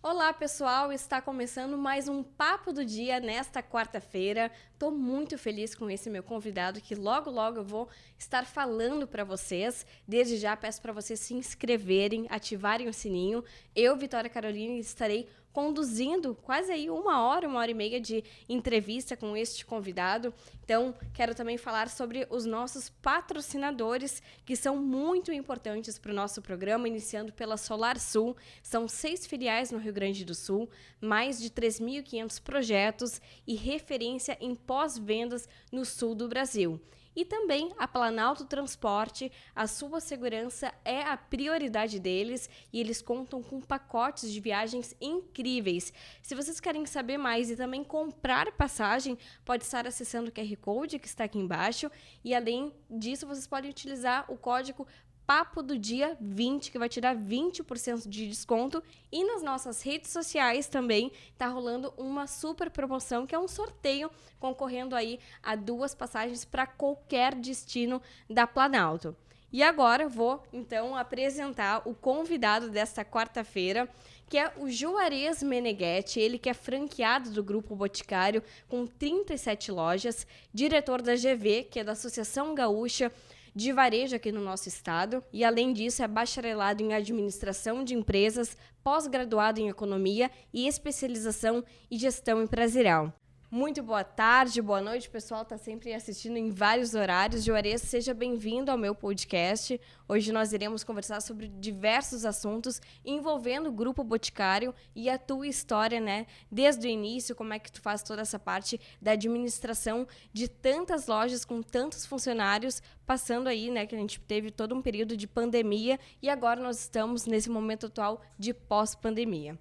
Olá, pessoal! Está começando mais um Papo do Dia nesta quarta-feira. Estou muito feliz com esse meu convidado que logo eu vou estar falando para vocês. Desde já peço para vocês se inscreverem, ativarem o sininho. Eu, Vitória Carolina, estarei conduzindo quase aí uma hora e meia de entrevista com este convidado. Então, quero também falar sobre os nossos patrocinadores, que são muito importantes para o nosso programa, iniciando pela Solar Sul. São 6 filiais no Rio Grande do Sul, mais de 3.500 projetos e referência em pós-vendas no sul do Brasil. E também a Planalto Transporte, a sua segurança é a prioridade deles e eles contam com pacotes de viagens incríveis. Se vocês querem saber mais e também comprar passagem, pode estar acessando o QR Code que está aqui embaixo e além disso vocês podem utilizar o código Papo do Dia 20, que vai te dar 20% de desconto. E nas nossas redes sociais também tá rolando uma super promoção, que é um sorteio concorrendo aí a 2 passagens para qualquer destino da Planalto. E agora vou, então, apresentar o convidado desta quarta-feira, que é o Juarez Meneghetti, ele que é franqueado do Grupo Boticário, com 37 lojas, diretor da GV, que é da Associação Gaúcha de Varejo aqui no nosso estado, e além disso é bacharelado em administração de empresas, pós-graduado em economia e especialização em gestão empresarial. Muito boa tarde, boa noite, o pessoal está sempre assistindo em vários horários. Juarez, seja bem-vindo ao meu podcast. Hoje nós iremos conversar sobre diversos assuntos envolvendo o Grupo Boticário e a tua história, né? Desde o início, como é que tu faz toda essa parte da administração de tantas lojas com tantos funcionários, passando aí, né, que a gente teve todo um período de pandemia e agora nós estamos nesse momento atual de pós-pandemia.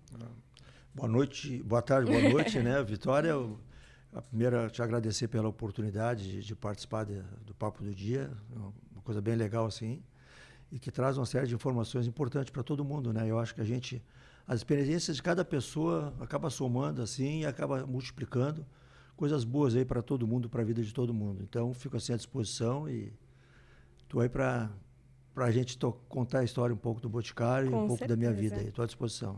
Boa noite, boa tarde, boa noite, né, Vitória? A primeira, te agradecer pela oportunidade de participar do Papo do Dia, uma coisa bem legal assim, e que traz uma série de informações importantes para todo mundo, né? Eu acho que as experiências de cada pessoa acaba somando assim e acaba multiplicando coisas boas aí para todo mundo, para a vida de todo mundo. Então, fico assim à disposição e estou aí para a gente contar a história um pouco do Boticário e um pouco da minha vida aí. Estou à disposição.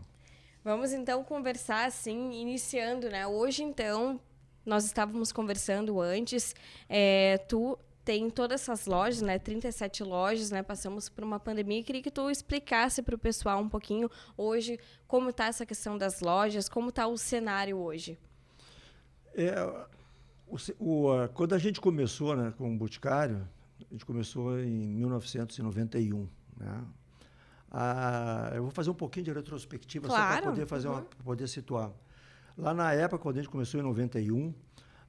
Vamos então conversar assim, iniciando, né? Hoje então nós estávamos conversando antes, tu tem todas essas lojas, né, 37 lojas, né, passamos por uma pandemia e queria que tu explicasse para o pessoal um pouquinho hoje como está essa questão das lojas, como está o cenário hoje. Quando a gente começou, né, com o Boticário, a gente começou em 1991, né? Eu vou fazer um pouquinho de retrospectiva, claro, só para poder fazer pra poder situar. Lá na época, quando a gente começou em 91,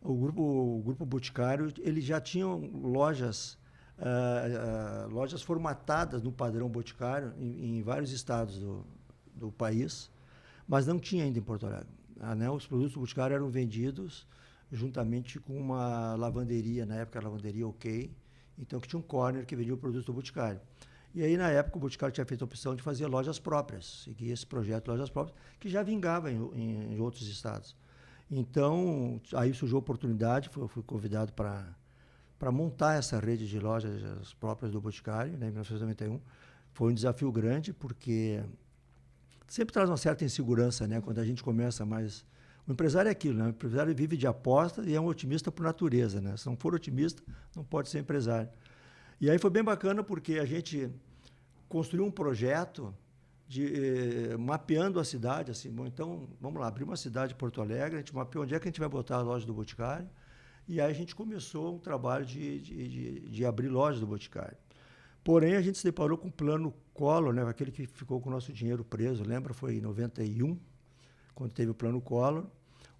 o Grupo Boticário, ele já tinha lojas formatadas no padrão Boticário em vários estados do país, mas não tinha ainda em Porto Alegre. Né? Os produtos do Boticário eram vendidos juntamente com uma lavanderia, na época a lavanderia OK, então que tinha um corner que vendia o produto do Boticário. E aí, na época, o Boticário tinha feito a opção de fazer lojas próprias, seguir esse projeto de lojas próprias, que já vingava em outros estados. Então, aí surgiu a oportunidade, fui convidado para montar essa rede de lojas próprias do Boticário, né, em 1991. Foi um desafio grande, porque sempre traz uma certa insegurança, né, quando a gente começa mais... O empresário é aquilo, né? O empresário vive de aposta e é um otimista por natureza, né? Se não for otimista, não pode ser empresário. E aí foi bem bacana porque a gente construiu um projeto mapeando a cidade, assim, bom, então vamos lá, abrir uma cidade de Porto Alegre, a gente mapeou onde é que a gente vai botar a loja do Boticário, e aí a gente começou um trabalho de abrir lojas do Boticário. Porém, a gente se deparou com o plano Collor, né, aquele que ficou com o nosso dinheiro preso, lembra? Foi em 91, quando teve o plano Collor,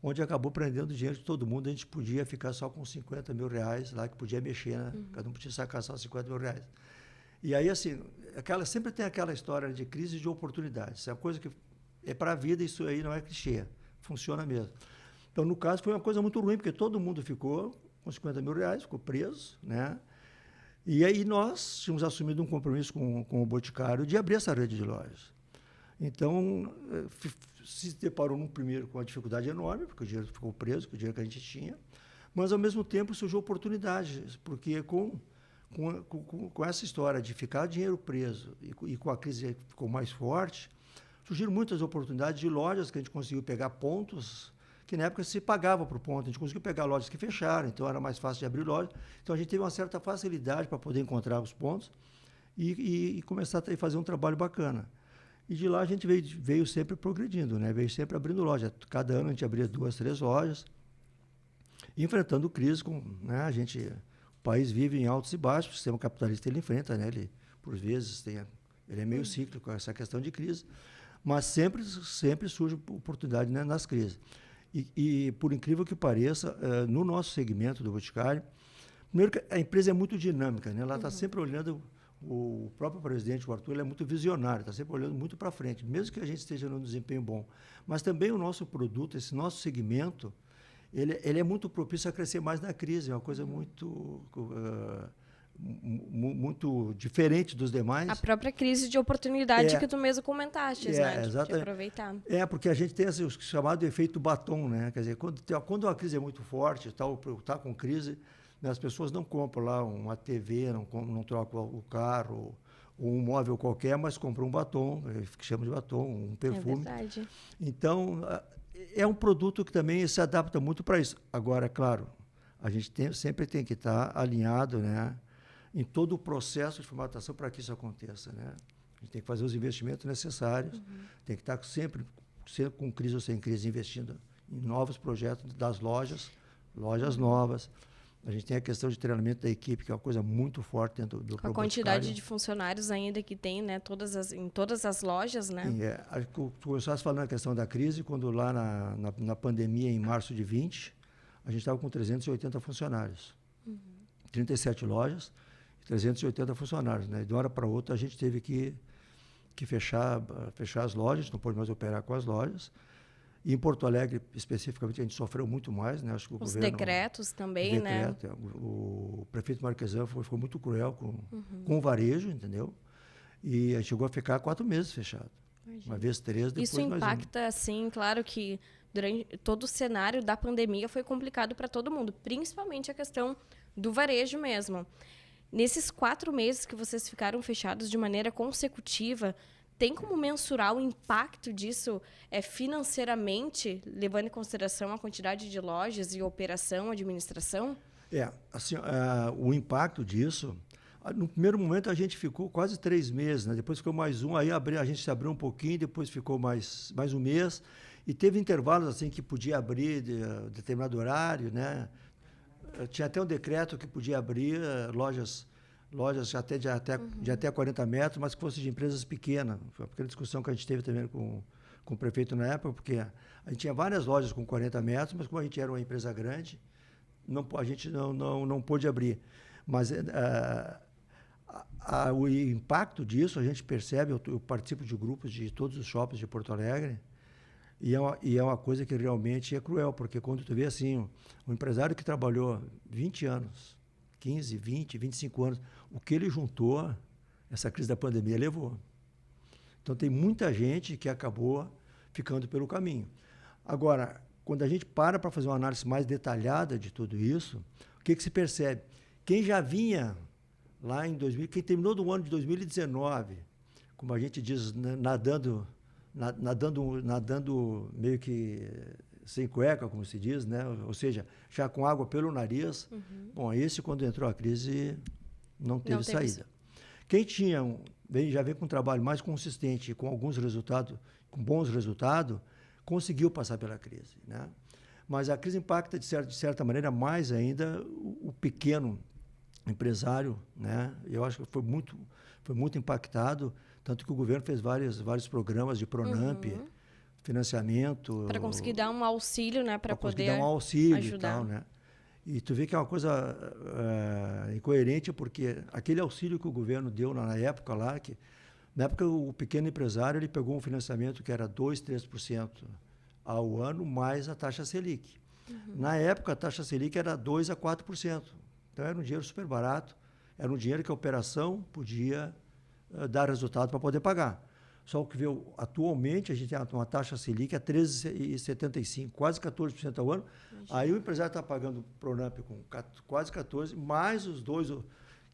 onde acabou prendendo dinheiro de todo mundo, a gente podia ficar só com 50 mil reais lá, que podia mexer, né? Cada um podia sacar só 50 mil reais. E aí, assim, sempre tem aquela história de crise de oportunidades. Isso é uma coisa que é para a vida, isso aí não é clichê, funciona mesmo. Então, no caso, foi uma coisa muito ruim, porque todo mundo ficou com 50 mil reais, ficou preso, né? E aí nós tínhamos assumido um compromisso com o Boticário de abrir essa rede de lojas. Então, se deparou no primeiro com uma dificuldade enorme, porque o dinheiro ficou preso, com o dinheiro que a gente tinha, mas, ao mesmo tempo, surgiu oportunidade, porque com essa história de ficar dinheiro preso e com a crise que ficou mais forte, surgiram muitas oportunidades de lojas que a gente conseguiu pegar pontos que na época se pagava por ponto. A gente conseguiu pegar lojas que fecharam, então era mais fácil de abrir loja. Então a gente teve uma certa facilidade para poder encontrar os pontos e começar a fazer um trabalho bacana. E de lá a gente veio sempre progredindo, né? Veio sempre abrindo loja. Cada ano a gente abria 2, 3 lojas, enfrentando crise. O país vive em altos e baixos, o sistema capitalista ele enfrenta, né? Ele, por vezes, ele é meio cíclico, essa questão de crise, mas sempre surge oportunidade, né, nas crises. E, por incrível que pareça, no nosso segmento do Boticário, primeiro que a empresa é muito dinâmica, né? Ela está sempre olhando, o próprio presidente, o Arthur, ele é muito visionário, está sempre olhando muito para frente, mesmo que a gente esteja num desempenho bom. Mas também o nosso produto, esse nosso segmento, ele é muito propício a crescer mais na crise, é uma coisa muito diferente dos demais. A própria crise de oportunidade que tu mesmo comentaste, né? Exatamente. De aproveitar. Porque a gente tem o chamado efeito batom, né? Quer dizer, quando a crise é muito forte, tá com crise, né, as pessoas não compram lá uma TV, não trocam o carro, ou um móvel qualquer, mas compram um batom, que chama de batom, um perfume. É verdade. Então, é um produto que também se adapta muito para isso. Agora, é claro, a gente sempre tem que estar alinhado, né, em todo o processo de formatação para que isso aconteça, né? A gente tem que fazer os investimentos necessários, tem que estar sempre com crise ou sem crise, investindo em novos projetos das lojas novas. A gente tem a questão de treinamento da equipe, que é uma coisa muito forte dentro do a quantidade de funcionários ainda que tem, né, em todas as lojas, né? Sim, tu começaste falando a questão da crise, quando lá na pandemia, em março de 20, a gente estava com 380 funcionários. 37 lojas, 380 funcionários, né? De uma hora para outra a gente teve que fechar as lojas, não pôde mais operar com as lojas. E em Porto Alegre, especificamente, a gente sofreu muito mais, né? Acho que os decretos também, né? O prefeito Marquesan foi muito cruel com o varejo, entendeu? E a gente chegou a ficar 4 meses fechado. Uma vez 3, depois isso impacta, assim, claro que durante todo o cenário da pandemia foi complicado para todo mundo, principalmente a questão do varejo mesmo. Nesses 4 meses que vocês ficaram fechados de maneira consecutiva, tem como mensurar o impacto disso financeiramente, levando em consideração a quantidade de lojas e operação, administração? Assim, o impacto disso, no primeiro momento a gente ficou quase 3 meses, né? Depois ficou mais um, aí a gente se abriu um pouquinho, depois ficou mais um mês, e teve intervalos assim que podia abrir determinado horário, né? Tinha até um decreto que podia abrir lojas de até 40 metros, mas que fossem de empresas pequenas. Foi uma pequena discussão que a gente teve também com o prefeito na época, porque a gente tinha várias lojas com 40 metros, mas como a gente era uma empresa grande, a gente não pôde abrir. Mas o impacto disso a gente percebe, eu participo de grupos de todos os shoppings de Porto Alegre, e é uma coisa que realmente é cruel, porque quando tu vê assim, um empresário que trabalhou 20 anos, 15, 20, 25 anos, o que ele juntou, essa crise da pandemia levou. Então, tem muita gente que acabou ficando pelo caminho. Agora, quando a gente para fazer uma análise mais detalhada de tudo isso, o que se percebe? Quem já vinha lá em 2000, quem terminou do ano de 2019, como a gente diz, nadando meio que sem cueca, como se diz, né? Ou seja, já com água pelo nariz. Bom, esse, quando entrou a crise, não teve saída. Quem já vem com um trabalho mais consistente, com alguns resultados, com bons resultados, conseguiu passar pela crise, né? Mas a crise impacta, de certa maneira, mais ainda o pequeno empresário, né? Eu acho que foi muito impactado, tanto que o governo fez vários programas de Pronamp, financiamento. Para conseguir dar um auxílio, né? Para poder dar um auxílio ajudar. E tal, né? E tu vê que é uma coisa incoerente, porque aquele auxílio que o governo deu na época lá, na época o pequeno empresário ele pegou um financiamento que era 2%, 3% ao ano, mais a taxa Selic. Na época, a taxa Selic era 2% a 4%. Então, era um dinheiro super barato, era um dinheiro que a operação podia dar resultado para poder pagar. Só que atualmente a gente tem uma taxa Selic a 13,75%, quase 14% ao ano. Aí o empresário está pagando Pronamp com quase 14%, mais os dois,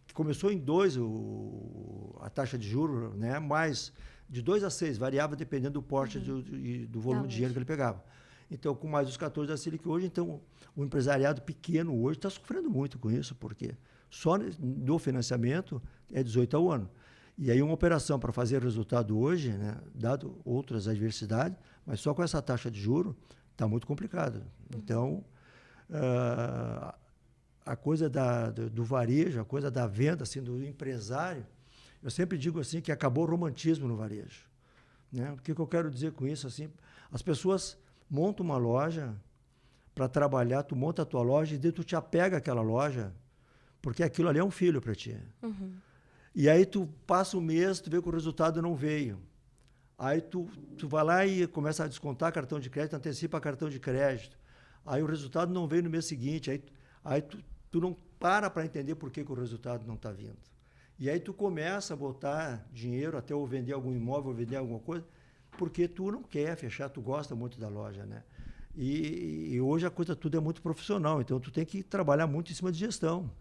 que começou em 2% a taxa de juros, né? Mais de 2 a 6, variava dependendo do porte do volume de dinheiro que ele pegava. Então, com mais os 14 da Selic hoje, então, o empresariado pequeno hoje está sofrendo muito com isso, porque só do financiamento é 18 ao ano. E aí uma operação para fazer resultado hoje, né, dado outras adversidades, mas só com essa taxa de juro, está muito complicado. Então, a coisa do varejo, a coisa da venda, assim, do empresário, eu sempre digo assim que acabou o romantismo no varejo. Né? O que eu quero dizer com isso? Assim, as pessoas montam uma loja para trabalhar, tu monta a tua loja e daí tu te apega àquela loja, porque aquilo ali é um filho para ti. E aí tu passa um mês, tu vê que o resultado não veio. Aí tu vai lá e começa a descontar cartão de crédito, antecipa cartão de crédito. Aí o resultado não veio no mês seguinte. Aí tu não para entender por que o resultado não está vindo. E aí tu começa a botar dinheiro até ou vender algum imóvel, ou vender alguma coisa, porque tu não quer fechar, tu gosta muito da loja, né? E hoje a coisa tudo é muito profissional, então tu tem que trabalhar muito em cima de gestão.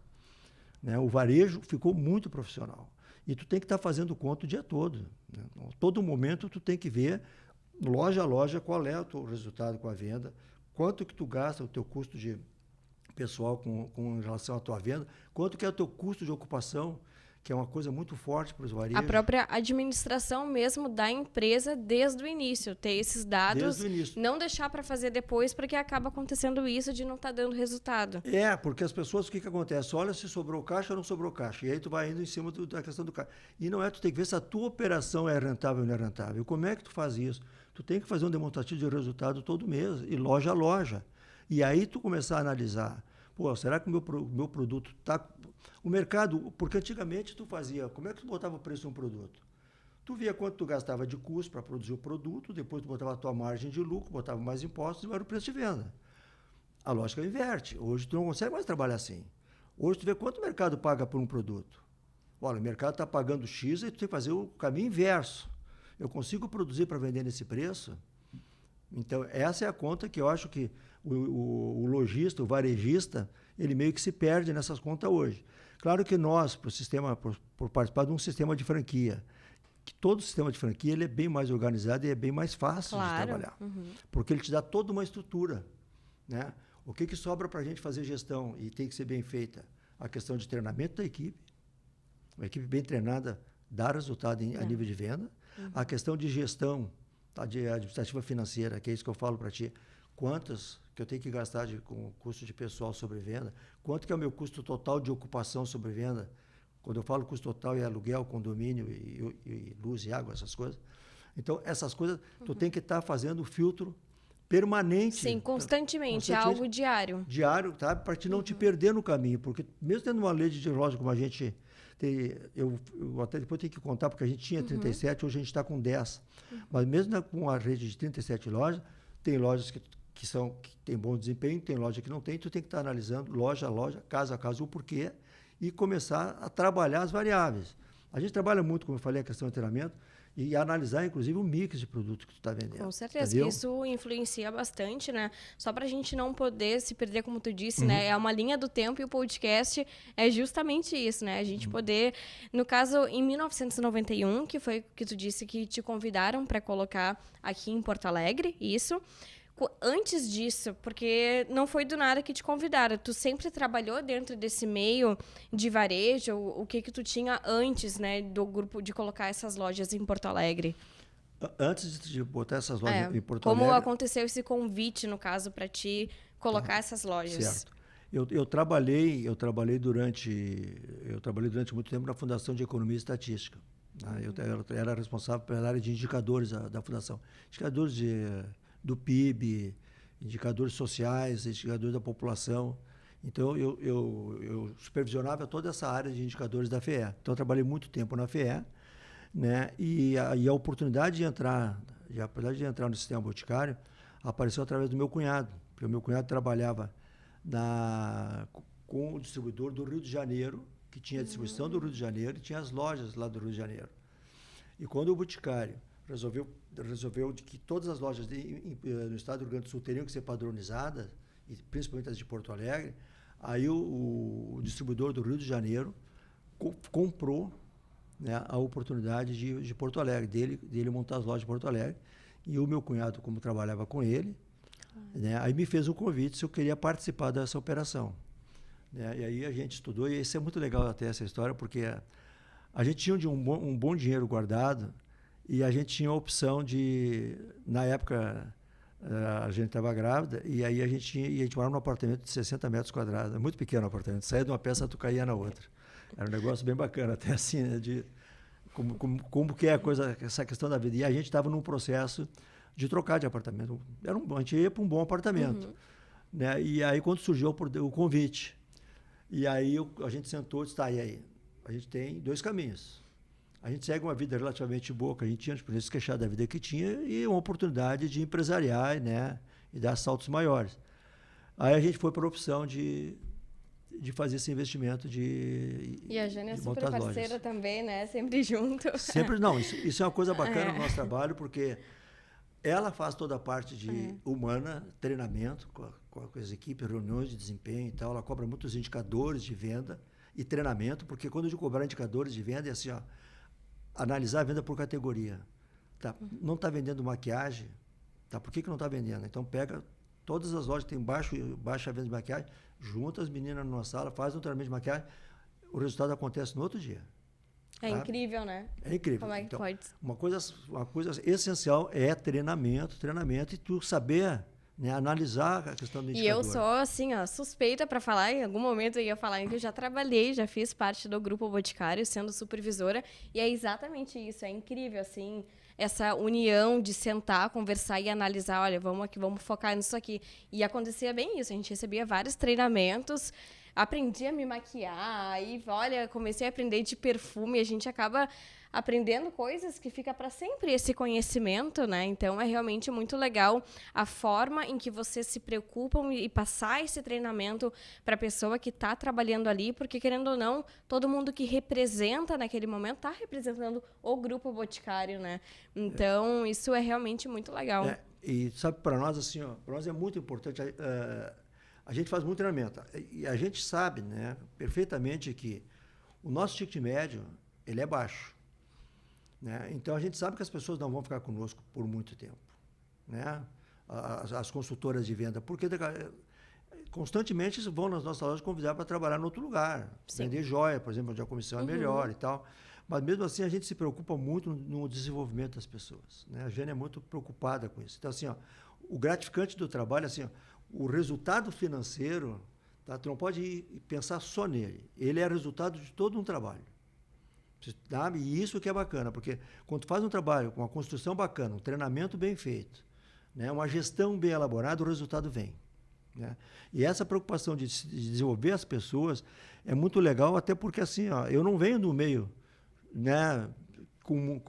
Né? O varejo ficou muito profissional. E tu tem que estar fazendo conta o dia todo. Né? Todo momento tu tem que ver, loja a loja, qual é o teu resultado com a venda, quanto que tu gasta, o teu custo de pessoal com relação à tua venda, quanto que é o teu custo de ocupação, que é uma coisa muito forte para os varejos. A própria administração mesmo da empresa desde o início, ter esses dados, desde o início. Não deixar para fazer depois, porque acaba acontecendo isso de não estar dando resultado. Porque as pessoas, o que acontece? Olha se sobrou caixa ou não sobrou caixa, e aí tu vai indo em cima da questão do caixa. E não é, tu tem que ver se a tua operação é rentável ou não é rentável. Como é que tu faz isso? Tu tem que fazer um demonstrativo de resultado todo mês, e loja a loja. E aí tu começar a analisar, será que o meu produto está... O mercado, porque antigamente tu fazia, como é que tu botava o preço de um produto? Tu via quanto tu gastava de custo para produzir o produto, depois tu botava a tua margem de lucro, botava mais impostos e era o preço de venda. A lógica inverte. Hoje tu não consegue mais trabalhar assim. Hoje tu vê quanto o mercado paga por um produto. Olha, o mercado está pagando X e tu tem que fazer o caminho inverso. Eu consigo produzir para vender nesse preço? Então, essa é a conta que eu acho que o lojista, o varejista, ele meio que se perde nessas contas hoje. Claro que nós, por participar de um sistema de franquia, que todo sistema de franquia ele é bem mais organizado e é bem mais fácil de trabalhar. Porque ele te dá toda uma estrutura. Né? O que sobra para a gente fazer gestão e tem que ser bem feita? A questão de treinamento da equipe. Uma equipe bem treinada dá resultado a nível de venda. A questão de gestão, tá, de administrativa financeira, que é isso que eu falo para ti. Quantas que eu tenho que gastar com custo de pessoal sobre venda? Quanto que é o meu custo total de ocupação sobre venda? Quando eu falo custo total, é aluguel, condomínio e luz e água, essas coisas. Então, essas coisas, tu tem que estar fazendo filtro permanente. Sim, constantemente, é algo diário. Diário, tá? Para te não te perder no caminho. Porque mesmo tendo uma lei de loja como a gente tem, eu até depois tenho que contar, porque a gente tinha 37, hoje a gente está com 10. Mas mesmo com a rede de 37 lojas, tem lojas que têm bom desempenho, tem loja que não tem, tu tem que estar analisando loja a loja, casa a casa, o porquê, e começar a trabalhar as variáveis. A gente trabalha muito, como eu falei, a questão de treinamento, e analisar, inclusive, o mix de produtos que tu está vendendo. Com certeza, entendeu? que isso influencia bastante, né? Só para a gente não poder se perder, como tu disse, né? É uma linha do tempo e o podcast é justamente isso, né? A gente poder... No caso, em 1991, que foi que tu disse que te convidaram para colocar aqui em Porto Alegre, isso... Antes disso, porque não foi do nada que te convidaram, tu sempre trabalhou dentro desse meio de varejo, o que tu tinha antes, né, do grupo de colocar essas lojas em Porto Alegre? Antes de botar essas lojas em Porto Alegre... Como aconteceu esse convite, no caso, para ti colocar essas lojas? Certo. Eu trabalhei durante muito tempo na Fundação de Economia e Estatística. Né? Eu era responsável pela área de indicadores da Fundação. Indicadores do PIB, indicadores sociais, indicadores da população. Então, eu supervisionava toda essa área de indicadores da FEE. Então, eu trabalhei muito tempo na FEE, né? E a oportunidade de entrar no sistema boticário apareceu através do meu cunhado, porque o meu cunhado trabalhava com o distribuidor do Rio de Janeiro, que tinha a distribuição do Rio de Janeiro e tinha as lojas lá do Rio de Janeiro. E quando o boticário resolveu que todas as lojas no estado do Rio Grande do Sul teriam que ser padronizadas, e principalmente as de Porto Alegre, aí o distribuidor do Rio de Janeiro comprou né, a oportunidade de Porto Alegre, dele montar as lojas de Porto Alegre. E o meu cunhado, como trabalhava com ele, né, aí me fez um convite se eu queria participar dessa operação. Né? E aí a gente estudou, e isso é muito legal até essa história, porque a gente tinha um bom dinheiro guardado e a gente tinha a opção de, na época, a gente estava grávida, e aí a gente morava num apartamento de 60 metros quadrados, muito pequeno o apartamento, saía de uma peça, tu caía na outra. Era um negócio bem bacana, até assim, né, de como que é a coisa, essa questão da vida. E a gente estava num processo de trocar de apartamento. A gente ia para um bom apartamento. Né? E aí, quando surgiu o convite, e aí a gente sentou e disse, tá, e aí? A gente tem 2 caminhos. A gente segue uma vida relativamente boa, que a gente tinha, a gente podia se queixar da vida que tinha, e uma oportunidade de empresariar, né? E dar saltos maiores. Aí a gente foi para a opção de fazer esse investimento E a Jane é super parceira também, né? Sempre junto. Sempre, não, isso é uma coisa bacana no nosso trabalho, porque ela faz toda a parte de humana, treinamento com as equipes, reuniões de desempenho e tal. Ela cobra muitos indicadores de venda e treinamento, porque quando eu digo cobrar indicadores de venda é assim, ó, analisar a venda por categoria. Tá, não está vendendo maquiagem, tá, por que não está vendendo? Então pega todas as lojas que têm baixa venda de maquiagem, junta as meninas numa sala, faz um treinamento de maquiagem, o resultado acontece no outro dia. É incrível, né? É incrível. Como é que então, pode? Uma coisa essencial é treinamento e tu saber, né, analisar a questão do indicador. E eu sou, assim, ó, suspeita para falar, em algum momento eu ia falar que eu já trabalhei, já fiz parte do Grupo Boticário, sendo supervisora, e é exatamente isso, é incrível, assim, essa união de sentar, conversar e analisar, olha, vamos aqui, vamos focar nisso aqui. E acontecia bem isso, a gente recebia vários treinamentos, aprendi a me maquiar, aí, olha, comecei a aprender de perfume, a gente acaba aprendendo coisas que fica para sempre esse conhecimento, né? Então, é realmente muito legal a forma em que vocês se preocupam e passar esse treinamento para a pessoa que está trabalhando ali, porque, querendo ou não, todo mundo que representa naquele momento está representando o Grupo Boticário, né? Então, isso é realmente muito legal. E sabe, para nós, assim, ó, para nós é muito importante, a gente faz muito treinamento, e a gente sabe, né, perfeitamente que o nosso ticket médio, ele é baixo. Né? Então, a gente sabe que as pessoas não vão ficar conosco por muito tempo. Né? As consultoras de venda, porque constantemente vão nas nossas lojas convidar para trabalhar em outro lugar. Sim. Vender joia, por exemplo, onde a comissão é melhor e tal. Mas, mesmo assim, a gente se preocupa muito no desenvolvimento das pessoas. Né? A Jane é muito preocupada com isso. Então, assim, ó, o gratificante do trabalho, assim, ó, o resultado financeiro, tá? Tu não pode pensar só nele. Ele é resultado de todo um trabalho. Sabe? E isso que é bacana, porque quando tu faz um trabalho com uma construção bacana, um treinamento bem feito, né, uma gestão bem elaborada, o resultado vem. Né? E essa preocupação de desenvolver as pessoas é muito legal, até porque assim, ó, eu não venho do meio, né, com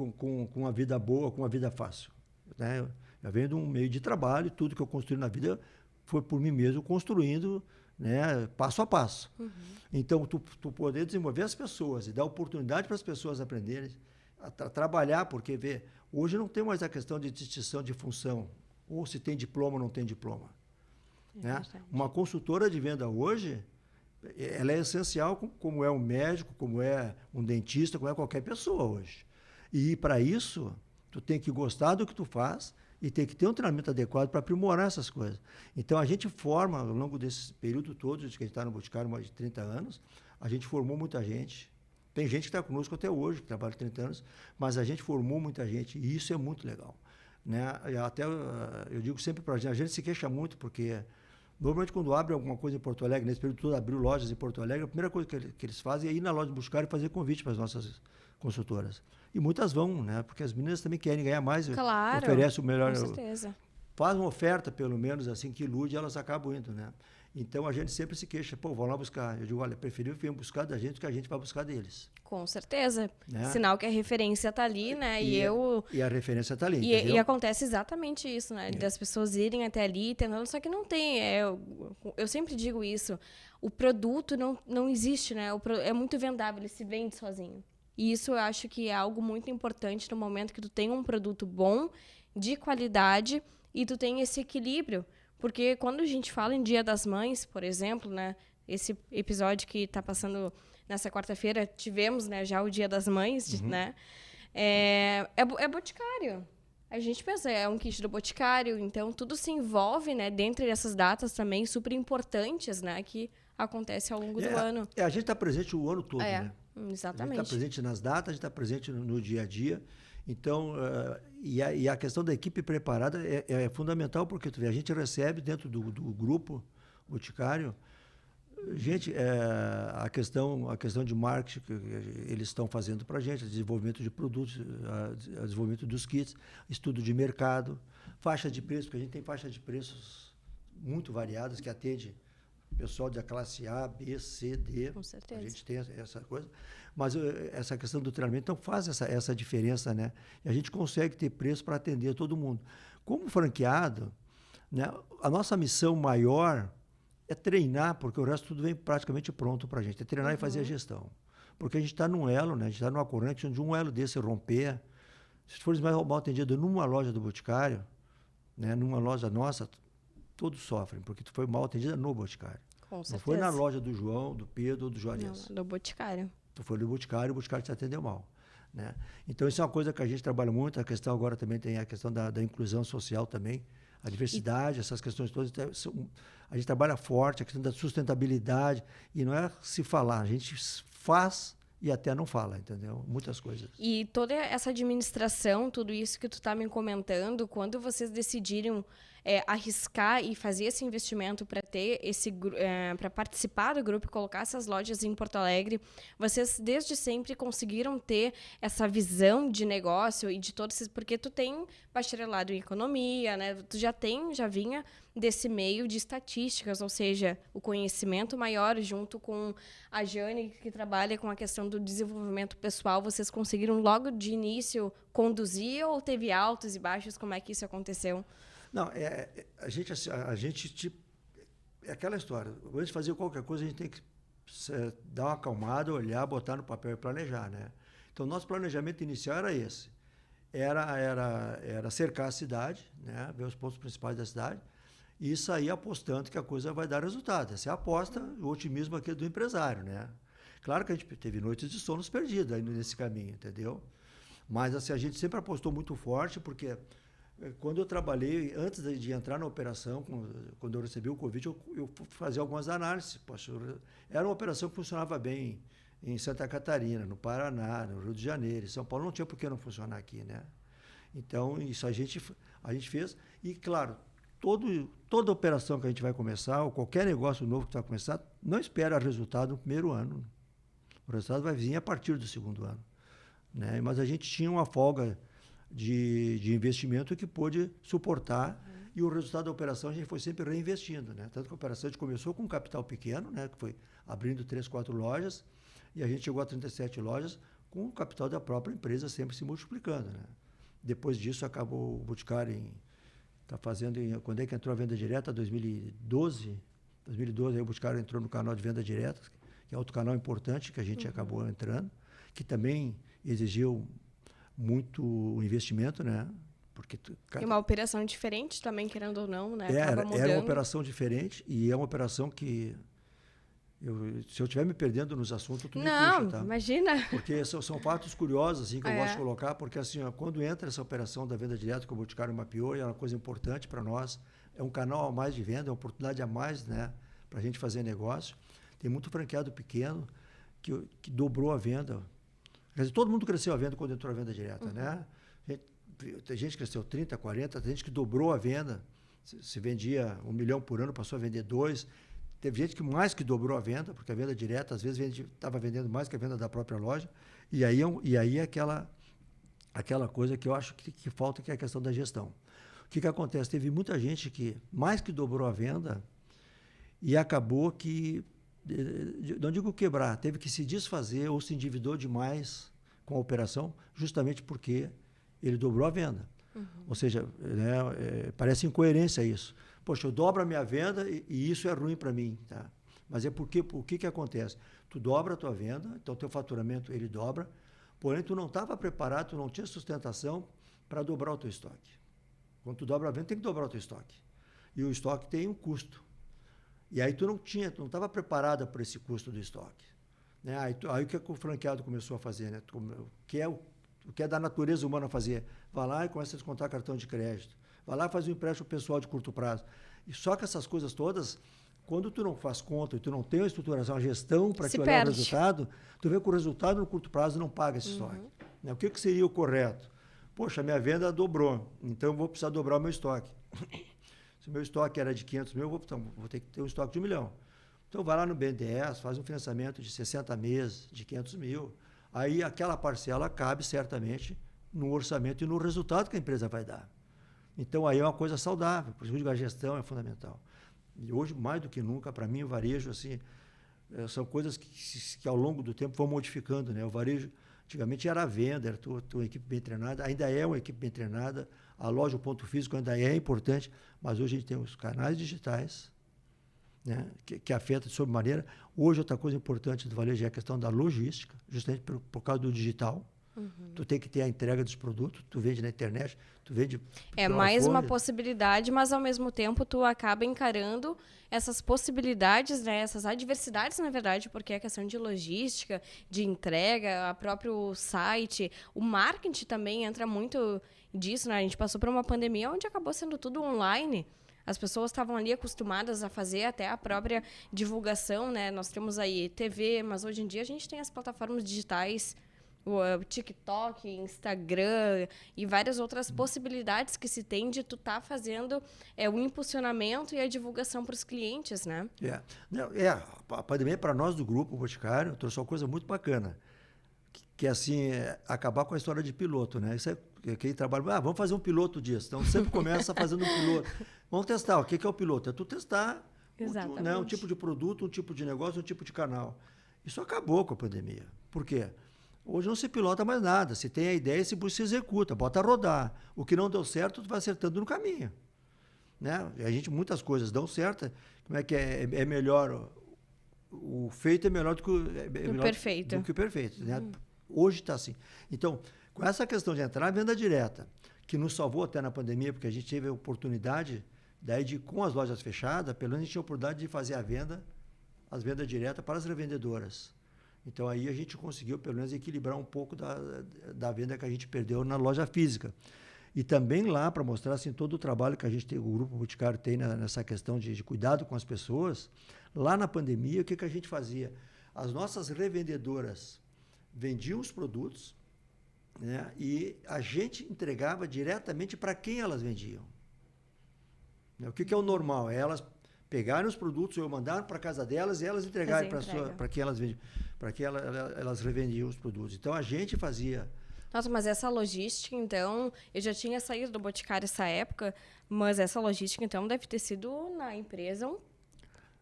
uma vida boa, com uma vida fácil. Né? Eu venho de um meio de trabalho, tudo que eu construí na vida foi por mim mesmo construindo, né, passo a passo. Então, tu poder desenvolver as pessoas e dar oportunidade para as pessoas aprenderem a trabalhar, porque, vê, hoje não tem mais a questão de distinção de função, ou se tem diploma ou não tem diploma. Né? Uma consultora de venda hoje, ela é essencial, como é um médico, como é um dentista, como é qualquer pessoa hoje. E, para isso, tu tem que gostar do que tu faz, e tem que ter um treinamento adequado para aprimorar essas coisas. Então, a gente forma, ao longo desse período todo, de que a gente está no Boticário, mais de 30 anos, a gente formou muita gente. Tem gente que está conosco até hoje, que trabalha 30 anos, mas a gente formou muita gente, e isso é muito legal. Né? Até eu digo sempre para a gente se queixa muito, porque normalmente quando abre alguma coisa em Porto Alegre, nesse período todo abriu lojas em Porto Alegre, a primeira coisa que eles fazem é ir na loja do Boticário e fazer convite para as nossas consultoras. E muitas vão, né? Porque as meninas também querem ganhar mais, claro, oferece o melhor. Com certeza. Faz uma oferta, pelo menos, assim, que ilude, elas acabam indo, né? Então, a gente sempre se queixa, pô, vão lá buscar. Eu digo, olha, preferível vir buscar da gente do que a gente vai buscar deles. Com certeza. Né? Sinal que a referência está ali, né? E a referência está ali, e acontece exatamente isso, né? Das pessoas irem até ali, tentando, só que não tem. Eu sempre digo isso. O produto não existe, né? É muito vendável, ele se vende sozinho. E isso eu acho que é algo muito importante no momento que tu tem um produto bom, de qualidade, e tu tem esse equilíbrio. Porque quando a gente fala em Dia das Mães, por exemplo, né, esse episódio que está passando nessa quarta-feira tivemos, né, já o Dia das Mães, né? É Boticário. A gente pensa, é um kit do Boticário, então tudo se envolve, né, dentro dessas datas também super importantes, né, que acontece ao longo do ano. A gente está presente o ano todo, né? Exatamente. A gente está presente nas datas, a gente está presente no dia a dia. Então, e a questão da equipe preparada é fundamental, porque tu vê, a gente recebe dentro do grupo Boticário, gente, a questão de marketing que eles estão fazendo para a gente, desenvolvimento de produtos, desenvolvimento dos kits, estudo de mercado, faixa de preço, porque a gente tem faixa de preços muito variadas que atende pessoal da classe A, B, C, D. Com certeza. A gente tem essa coisa. Mas essa questão do treinamento então faz essa diferença, né? E a gente consegue ter preço para atender todo mundo. Como franqueado, né, a nossa missão maior é treinar, porque o resto tudo vem praticamente pronto para a gente. É treinar e fazer a gestão. Porque a gente está num elo, né? A gente está numa corrente onde um elo desse romper, se for mal atendido numa loja do Boticário, né, numa loja nossa, todos sofrem, porque tu foi mal atendida no Boticário. Com certeza. Não foi na loja do João, do Pedro ou do Juarez. Não, do Boticário. Tu foi no Boticário, o Boticário te atendeu mal. Né? Então, isso é uma coisa que a gente trabalha muito. A questão agora também tem a questão da inclusão social também, a diversidade, essas questões todas. A gente trabalha forte, a questão da sustentabilidade, e não é se falar, a gente faz e até não fala, entendeu? Muitas coisas. E toda essa administração, tudo isso que tu tá me comentando, quando vocês decidiram arriscar e fazer esse investimento para ter para participar do grupo e colocar essas lojas em Porto Alegre, vocês desde sempre conseguiram ter essa visão de negócio e de todos esses, porque tu tem bacharelado em economia, né? Tu já vinha desse meio de estatísticas, ou seja, o conhecimento maior junto com a Jane, que trabalha com a questão do desenvolvimento pessoal, vocês conseguiram logo de início conduzir ou teve altos e baixos? Como é que isso aconteceu? Não, a gente é aquela história. Antes de fazer qualquer coisa, a gente tem que dar uma acalmada, olhar, botar no papel e planejar, né? Então, nosso planejamento inicial era esse. Era cercar a cidade, né? Ver os pontos principais da cidade e sair apostando que a coisa vai dar resultado. Essa é a aposta, o otimismo aqui do empresário, né? Claro que a gente teve noites de sonos perdidos aí nesse caminho, entendeu? Mas assim, a gente sempre apostou muito forte, porque quando eu trabalhei, antes de entrar na operação, quando eu recebi o convite, eu fazia algumas análises. Poxa, era uma operação que funcionava bem em Santa Catarina, no Paraná, no Rio de Janeiro. Em São Paulo não tinha por que não funcionar aqui, né? Então, isso a gente fez. E, claro, toda operação que a gente vai começar, ou qualquer negócio novo que vai começar, não espera resultado no primeiro ano. O resultado vai vir a partir do segundo ano. Né? Mas a gente tinha uma folga de investimento que pôde suportar, e o resultado da operação a gente foi sempre reinvestindo, né? Tanto que a operação a gente começou com um capital pequeno, né? Que foi abrindo 3, 4 lojas, e a gente chegou a 37 lojas com o capital da própria empresa sempre se multiplicando, né? Depois disso acabou o Boticário quando é que entrou a venda direta? 2012, aí o Boticário entrou no canal de venda direta, que é outro canal importante que a gente acabou entrando, que também exigiu muito investimento, né? Porque E uma operação diferente também, querendo ou não, né? Era uma operação diferente, e é uma operação que se eu estiver me perdendo nos assuntos, tu me puxa, tá? Imagina. Porque são fatos curiosos assim, que eu gosto de colocar, porque assim, quando entra essa operação da venda direta que o Boticário mapeou, é uma coisa importante para nós, é um canal a mais de venda, é uma oportunidade a mais, né, para a gente fazer negócio. Tem muito franqueado pequeno que dobrou a venda. Quer dizer, todo mundo cresceu a venda quando entrou a venda direta, né? Tem gente que cresceu 30, 40, tem gente que dobrou a venda. Se vendia 1 milhão por ano, passou a vender 2. Teve gente que mais que dobrou a venda, porque a venda direta, às vezes, estava vendendo mais que a venda da própria loja. E aí aquela coisa que eu acho que falta, que é a questão da gestão. O que acontece? Teve muita gente que mais que dobrou a venda e acabou que, não digo quebrar, teve que se desfazer ou se endividou demais com a operação, justamente porque ele dobrou a venda. Ou seja, né, parece incoerência isso. Poxa, eu dobro a minha venda e isso é ruim para mim. Tá? Mas o que acontece? Tu dobra a tua venda, então o teu faturamento ele dobra, porém tu não estava preparado, tu não tinha sustentação para dobrar o teu estoque. Quando tu dobra a venda, tem que dobrar o teu estoque. E o estoque tem um custo. E aí tu não estava preparada para esse custo do estoque. Né? Aí o que o franqueado começou a fazer? Né? O que é da natureza humana fazer? Vai lá e começa a descontar cartão de crédito. Vai lá e faz um empréstimo pessoal de curto prazo. E só que essas coisas todas, quando tu não faz conta e tu não tem uma estruturação, uma gestão para te olhar o resultado, tu vê que o resultado no curto prazo não paga esse estoque. Né? O que seria o correto? Poxa, minha venda dobrou, então eu vou precisar dobrar o meu estoque. Se o meu estoque era de 500 mil, vou ter que ter um estoque de 1 milhão. Então vai lá no BNDES, faz um financiamento de 60 meses, de 500 mil. Aí aquela parcela cabe certamente no orçamento e no resultado que a empresa vai dar. Então aí é uma coisa saudável, por isso que a gestão é fundamental. E hoje, mais do que nunca, para mim, o varejo, assim, são coisas que ao longo do tempo vão modificando, né? O varejo, antigamente era a venda, era tua equipe bem treinada, ainda é uma equipe bem treinada, a loja, o ponto físico ainda é importante, mas hoje a gente tem os canais digitais, né, que afeta de sobremaneira. Hoje, outra coisa importante do varejo é a questão da logística, justamente por causa do digital. Tu tem que ter a entrega dos produtos, tu vende na internet, tu vende... É mais uma possibilidade, mas ao mesmo tempo tu acaba encarando essas possibilidades, né, essas adversidades, na verdade, porque a questão de logística, de entrega, o próprio site, o marketing também entra muito disso, né? A gente passou por uma pandemia onde acabou sendo tudo online. As pessoas estavam ali acostumadas a fazer até a própria divulgação, né? Nós temos aí TV, mas hoje em dia a gente tem as plataformas digitais, o TikTok, Instagram e várias outras possibilidades que se tem de tu estar fazendo o impulsionamento e a divulgação para os clientes, né? A pandemia para nós do Grupo Boticário trouxe uma coisa muito bacana, que assim, acabar com a história de piloto, né? Isso quem trabalha, vamos fazer um piloto disso. Então, sempre começa fazendo um piloto. Vamos testar. O que é o piloto? É tu testar um tipo de produto, um tipo de negócio, um tipo de canal. Isso acabou com a pandemia. Por quê? Hoje não se pilota mais nada. Se tem a ideia, se executa, bota a rodar. O que não deu certo, tu vai acertando no caminho. Né? Muitas coisas dão certo. Como é que é melhor... O feito é melhor do que o perfeito. Do que o perfeito. Né? Hoje está assim. Então, com essa questão de entrar na venda direta, que nos salvou até na pandemia, porque a gente teve a oportunidade, com as lojas fechadas, pelo menos a gente tinha a oportunidade de fazer as vendas diretas para as revendedoras. Então, aí a gente conseguiu, pelo menos, equilibrar um pouco da venda que a gente perdeu na loja física. E também lá, para mostrar assim, todo o trabalho que a gente tem, o Grupo Boticário tem nessa questão de cuidado com as pessoas, lá na pandemia, o que a gente fazia? As nossas revendedoras vendiam os produtos, né, e a gente entregava diretamente para quem elas vendiam. O que é o normal? É elas pegarem os produtos, eu mandaram para a casa delas e elas entregarem para quem elas vendiam, para quem elas revendiam os produtos. Então, a gente fazia... Nossa, mas essa logística, então... Eu já tinha saído do Boticário essa época, mas essa logística, então, deve ter sido na empresa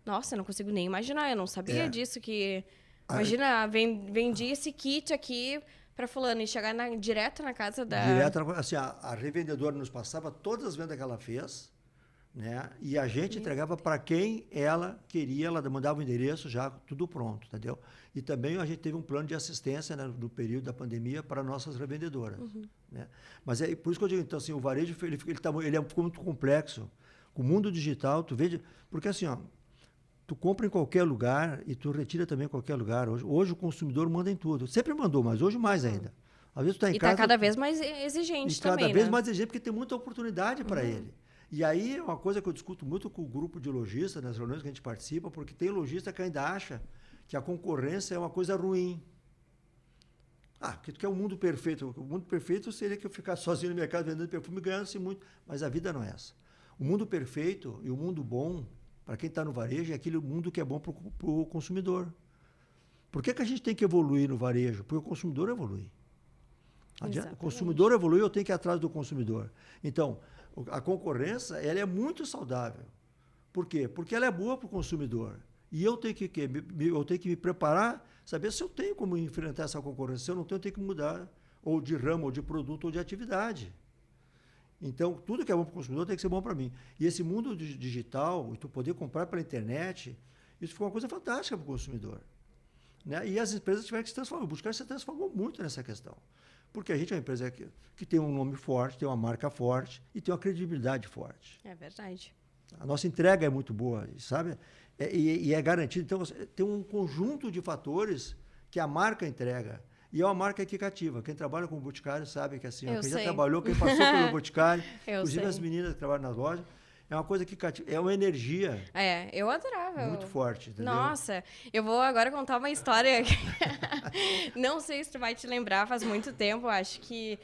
Nossa, eu não consigo nem imaginar. Eu não sabia disso, que... Imagina, vendi esse kit aqui para fulano e chegar direto na casa da... Direto, assim, a revendedora nos passava todas as vendas que ela fez, né? E a gente entregava para quem ela queria, ela mandava o endereço já, tudo pronto, entendeu? E também a gente teve um plano de assistência, né, no período da pandemia para nossas revendedoras. Né? Mas é por isso que eu digo, então, assim, o varejo ele ficou muito complexo. Com o mundo digital, tu vê... Porque assim, ó, tu compra em qualquer lugar e tu retira também em qualquer lugar. Hoje o consumidor manda em tudo. Sempre mandou, mas hoje mais ainda. Às vezes tu está em casa... E está cada vez mais exigente também, cada vez mais exigente, porque tem muita oportunidade para ele. E aí é uma coisa que eu discuto muito com o grupo de lojistas, nas reuniões que a gente participa, porque tem lojista que ainda acha que a concorrência é uma coisa ruim. Porque tu quer um mundo perfeito. O mundo perfeito seria que eu ficasse sozinho no mercado vendendo perfume e ganhasse muito. Mas a vida não é essa. O mundo perfeito e o mundo bom, para quem está no varejo, é aquele mundo que é bom para o consumidor. Por que a gente tem que evoluir no varejo? Porque o consumidor evolui. O consumidor evolui, eu tenho que ir atrás do consumidor. Então, a concorrência ela é muito saudável. Por quê? Porque ela é boa para o consumidor. E eu tenho que me preparar, saber se eu tenho como enfrentar essa concorrência. Se eu não tenho, eu tenho que mudar ou de ramo, ou de produto, ou de atividade. Então, tudo que é bom para o consumidor tem que ser bom para mim. E esse mundo digital, e tu poder comprar pela internet, isso foi uma coisa fantástica para o consumidor. Né? E as empresas tiveram que se transformar. O Boticário se transformou muito nessa questão. Porque a gente é uma empresa que tem um nome forte, tem uma marca forte e tem uma credibilidade forte. É verdade. A nossa entrega é muito boa, sabe? E é garantido. Então, tem um conjunto de fatores que a marca entrega. E é uma marca que cativa. Quem trabalha com o Boticário sabe que assim, quem sei. já trabalhou, quem passou pelo Boticário, inclusive sei. as meninas que trabalham nas lojas, é uma coisa que cativa, é uma energia Eu adorava. muito forte, entendeu? Nossa, eu vou agora contar uma história que não sei se tu vai te lembrar, faz muito tempo, acho que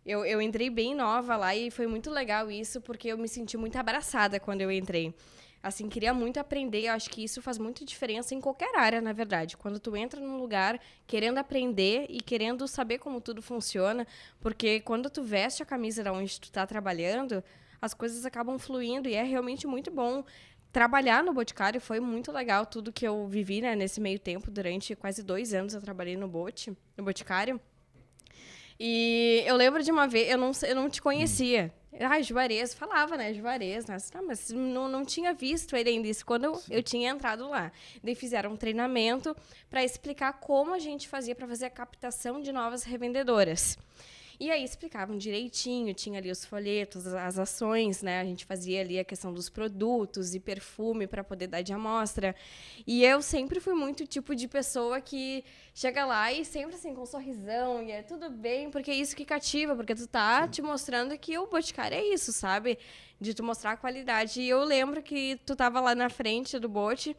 eu entrei bem nova lá e foi muito legal isso, porque eu me senti muito abraçada quando eu entrei. Assim, queria muito aprender, eu acho que isso faz muita diferença em qualquer área, na verdade. Quando tu entra num lugar querendo aprender e querendo saber como tudo funciona, porque quando tu veste a camisa de onde tu tá trabalhando, as coisas acabam fluindo e é realmente muito bom. Trabalhar no Boticário foi muito legal, tudo que eu vivi, né, nesse meio tempo, durante quase 2 anos eu trabalhei no Boticário. E eu lembro de uma vez, eu não te conhecia. Juarez, falava, né, Juarez. Mas não tinha visto ele ainda, isso quando eu tinha entrado lá. Daí fizeram um treinamento para explicar como a gente fazia para fazer a captação de novas revendedoras. E aí explicavam direitinho, tinha ali os folhetos, as ações, né? A gente fazia ali a questão dos produtos e perfume para poder dar de amostra. E eu sempre fui muito tipo de pessoa que chega lá e sempre assim, com um sorrisão, e é tudo bem, porque é isso que cativa, porque tu tá te mostrando que o Boticário é isso, sabe? De tu mostrar a qualidade. E eu lembro que tu tava lá na frente do Bote,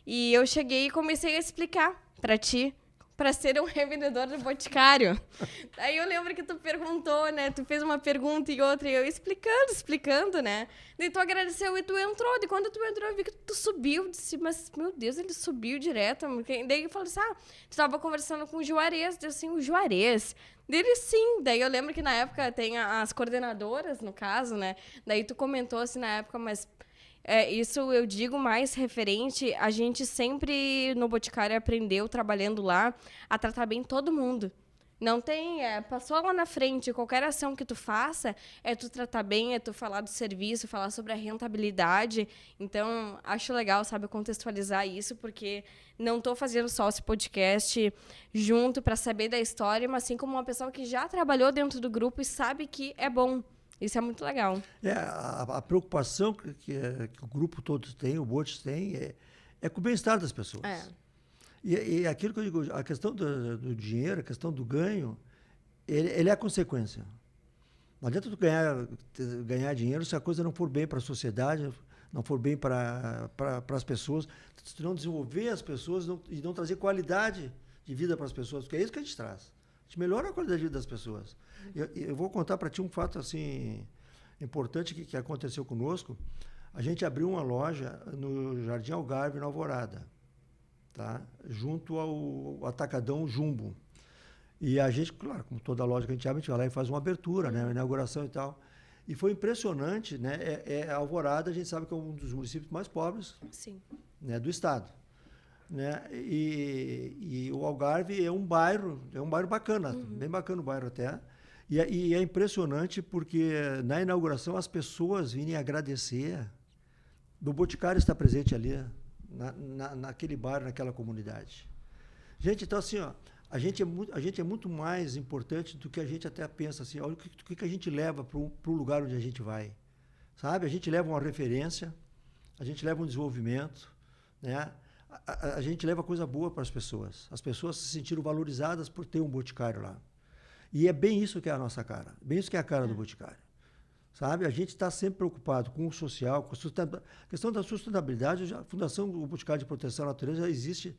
e eu cheguei e comecei a explicar para ti, para ser um revendedor do Boticário. Aí eu lembro que tu perguntou, né? Tu fez uma pergunta e outra, e eu explicando, né? Daí tu agradeceu e tu entrou. E quando tu entrou, eu vi que tu subiu. Disse, mas, meu Deus, ele subiu direto. Daí eu falei assim, tu tava conversando com o Juarez. Eu assim, o Juarez? Dele, sim. Daí eu lembro que na época tem as coordenadoras, no caso, né? Daí tu comentou assim na época, mas... isso eu digo mais referente, a gente sempre no Boticário aprendeu, trabalhando lá, a tratar bem todo mundo. Não tem, passou lá na frente, qualquer ação que tu faça, é tu tratar bem, é tu falar do serviço, falar sobre a rentabilidade. Então, acho legal, sabe, contextualizar isso, porque não estou fazendo só esse podcast junto para saber da história, mas assim como uma pessoa que já trabalhou dentro do grupo e sabe que é bom. Isso é muito legal. A preocupação que o grupo todo tem, o Botes tem, é com o bem-estar das pessoas. E aquilo que eu digo, a questão do dinheiro, a questão do ganho, ele é a consequência. Não adianta tu ganhar dinheiro se a coisa não for bem para a sociedade, não for bem para as pessoas, se tu não desenvolver as pessoas e não trazer qualidade de vida para as pessoas, porque é isso que a gente traz. A gente melhora a qualidade de vida das pessoas. Eu vou contar para ti um fato assim importante que aconteceu conosco. A gente abriu uma loja no Jardim Algarve, na Alvorada, tá? Junto ao Atacadão Jumbo. E a gente, claro, como toda loja que a gente abre, a gente vai lá e faz uma abertura, né? Uma inauguração e tal. E foi impressionante, né? A Alvorada, a gente sabe que é um dos municípios mais pobres, sim, né, do estado. Né? E o Algarve é um bairro bacana, bem bacana o bairro até. E é impressionante porque na inauguração as pessoas vinham agradecer do Boticário estar presente ali, naquele bairro, naquela comunidade. Gente, então assim, ó, a gente é muito mais importante do que a gente até pensa assim, olha o que a gente leva para o lugar onde a gente vai. Sabe? A gente leva uma referência, a gente leva um desenvolvimento, né? A gente leva coisa boa para as pessoas. As pessoas se sentiram valorizadas por ter um Boticário lá. E é bem isso que é a nossa cara. Bem isso que é a cara do Boticário. Sabe? A gente está sempre preocupado com o social, com a questão da sustentabilidade. A Fundação Boticário de Proteção à Natureza já existe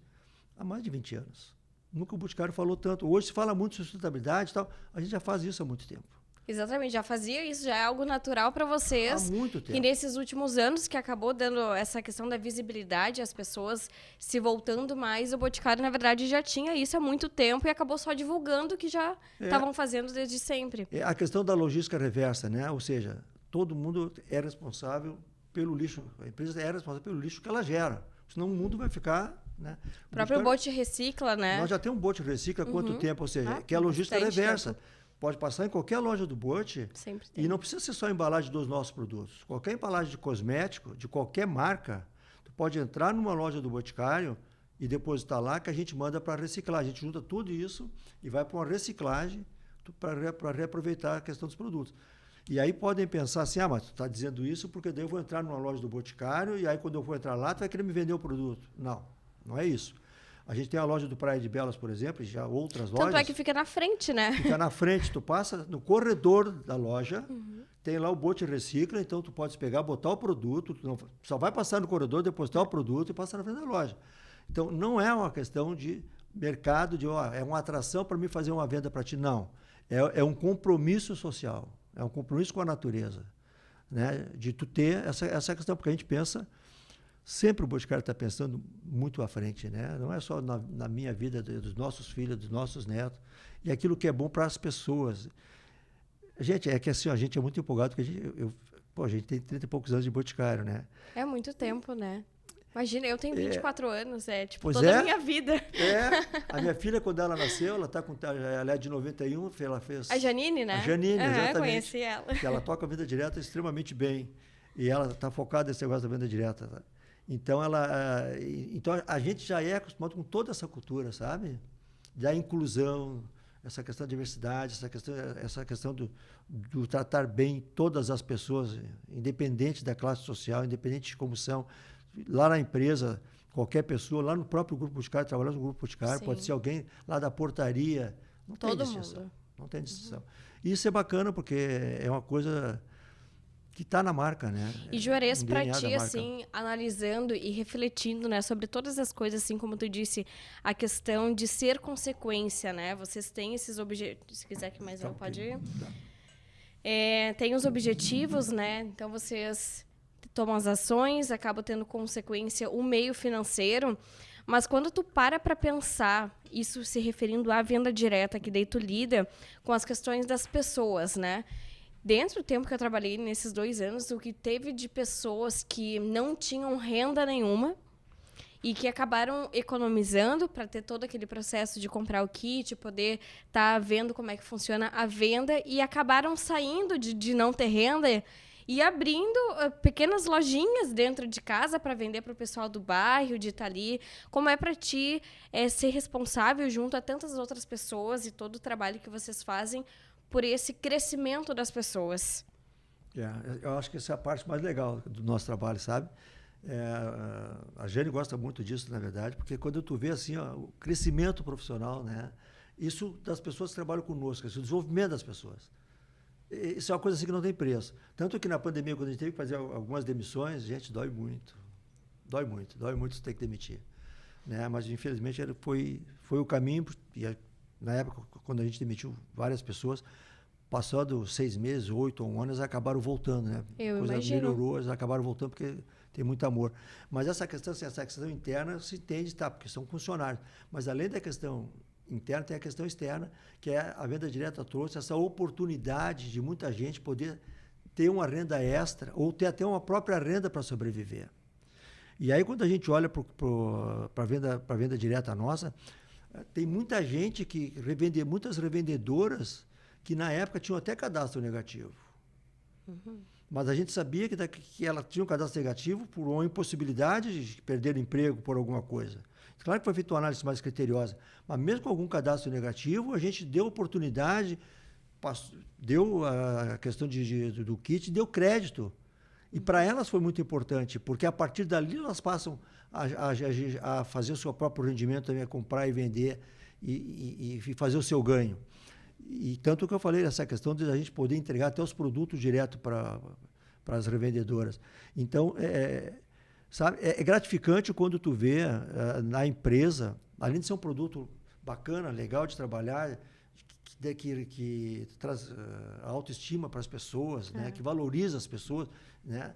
há mais de 20 anos. Nunca o Boticário falou tanto. Hoje se fala muito de sustentabilidade e tal. A gente já faz isso há muito tempo. Exatamente, já fazia isso, já é algo natural para vocês. Há muito tempo. E nesses últimos anos que acabou dando essa questão da visibilidade, as pessoas se voltando mais, o Boticário, na verdade, já tinha isso há muito tempo e acabou só divulgando o que já estavam fazendo desde sempre. É a questão da logística reversa, né? Ou seja, todo mundo é responsável pelo lixo, a empresa é responsável pelo lixo que ela gera. Senão o mundo vai ficar... Né? O próprio Bote recicla, né? Nós já temos um Bote recicla há quanto tempo? Ou seja, que é a logística reversa. Tempo. Pode passar em qualquer loja do Bote e não precisa ser só a embalagem dos nossos produtos. Qualquer embalagem de cosmético, de qualquer marca, tu pode entrar numa loja do Boticário e depositar lá que a gente manda para reciclar. A gente junta tudo isso e vai para uma reciclagem para reaproveitar a questão dos produtos. E aí podem pensar assim, mas tu está dizendo isso porque daí eu vou entrar numa loja do Boticário e aí quando eu for entrar lá tu vai querer me vender o produto. Não, não é isso. A gente tem a loja do Praia de Belas, por exemplo, e já outras Tanto lojas. é que fica na frente, né? Fica na frente, tu passa no corredor da loja, tem lá o bote recicla, então tu pode pegar, botar o produto, tu só vai passar no corredor, depositar o produto e passar na frente da loja. Então, não é uma questão de mercado, é uma atração para mim fazer uma venda para ti, não. É um compromisso social, é um compromisso com a natureza, né? De tu ter essa questão, porque a gente pensa, sempre o Boticário está pensando muito à frente, né? Não é só na minha vida, dos nossos filhos, dos nossos netos, e aquilo que é bom para as pessoas. Gente, é que assim, a gente é muito empolgado, porque a gente tem 30 e poucos anos de Boticário, né? É muito tempo, né? Imagina, eu tenho 24 anos, tipo Pois toda a minha vida. A minha filha, quando ela nasceu, ela é de 91, ela fez... A Janine, né? A Janine, exatamente. Conheci ela. Que ela toca a venda direta extremamente bem. E ela está focada nesse negócio da venda direta. Tá? Então, então, a gente já é acostumado com toda essa cultura, sabe? Da inclusão, essa questão da diversidade, essa questão do tratar bem todas as pessoas, independente da classe social, independente de como são. Lá na empresa, qualquer pessoa, lá no próprio Grupo Boticário, trabalhando no Grupo Boticário, pode ser alguém lá da portaria. Não tem distinção. Não tem distinção. Isso é bacana, porque é uma coisa que está na marca, né? E Juarez, para ti, assim, analisando e refletindo, né, sobre todas as coisas, assim como tu disse, a questão de ser consequência, né? Vocês têm esses objetivos, se quiser que mais eu pode ir. Tem os objetivos, né? Então vocês tomam as ações, acabam tendo consequência o meio financeiro, mas quando tu para pensar, isso se referindo à venda direta, que daí tu lida com as questões das pessoas, né? Dentro do tempo que eu trabalhei nesses 2 anos, o que teve de pessoas que não tinham renda nenhuma e que acabaram economizando para ter todo aquele processo de comprar o kit, poder estar vendo como é que funciona a venda, e acabaram saindo de não ter renda e abrindo pequenas lojinhas dentro de casa para vender para o pessoal do bairro, de estar ali. Como é para ti ser responsável junto a tantas outras pessoas e todo o trabalho que vocês fazem por esse crescimento das pessoas? Eu acho que essa é a parte mais legal do nosso trabalho, sabe? A Jane gosta muito disso, na verdade, porque quando tu vê assim, o crescimento profissional, né? Isso das pessoas que trabalham conosco, o desenvolvimento das pessoas. Isso é uma coisa assim que não tem preço. Tanto que na pandemia, quando a gente teve que fazer algumas demissões, gente, dói muito. Dói muito você ter que demitir. Né? Mas, infelizmente, foi o caminho. E na época, quando a gente demitiu várias pessoas, passando 6 meses, 8 ou 1 ano, eles acabaram voltando. Né? Eu coisa imagino. Melhorou, eles acabaram voltando porque tem muito amor. Mas essa questão interna se entende, tá? Porque são funcionários. Mas, além da questão interna, tem a questão externa, que é a venda direta trouxe essa oportunidade de muita gente poder ter uma renda extra ou ter até uma própria renda para sobreviver. E aí, quando a gente olha para a venda direta nossa, tem muita gente muitas revendedoras que na época tinham até cadastro negativo. Mas a gente sabia que ela tinha um cadastro negativo por uma impossibilidade de perder o emprego por alguma coisa. Claro que foi feita uma análise mais criteriosa, mas mesmo com algum cadastro negativo, a gente deu oportunidade, deu a questão do kit, deu crédito. E para elas foi muito importante, porque a partir dali elas passam a fazer o seu próprio rendimento, também, a comprar e vender e fazer o seu ganho. E tanto que eu falei essa questão de a gente poder entregar até os produtos direto para as revendedoras. Então, sabe, é gratificante quando tu vê na empresa, além de ser um produto bacana, legal de trabalhar, que traz autoestima para as pessoas, né, que valoriza as pessoas, né,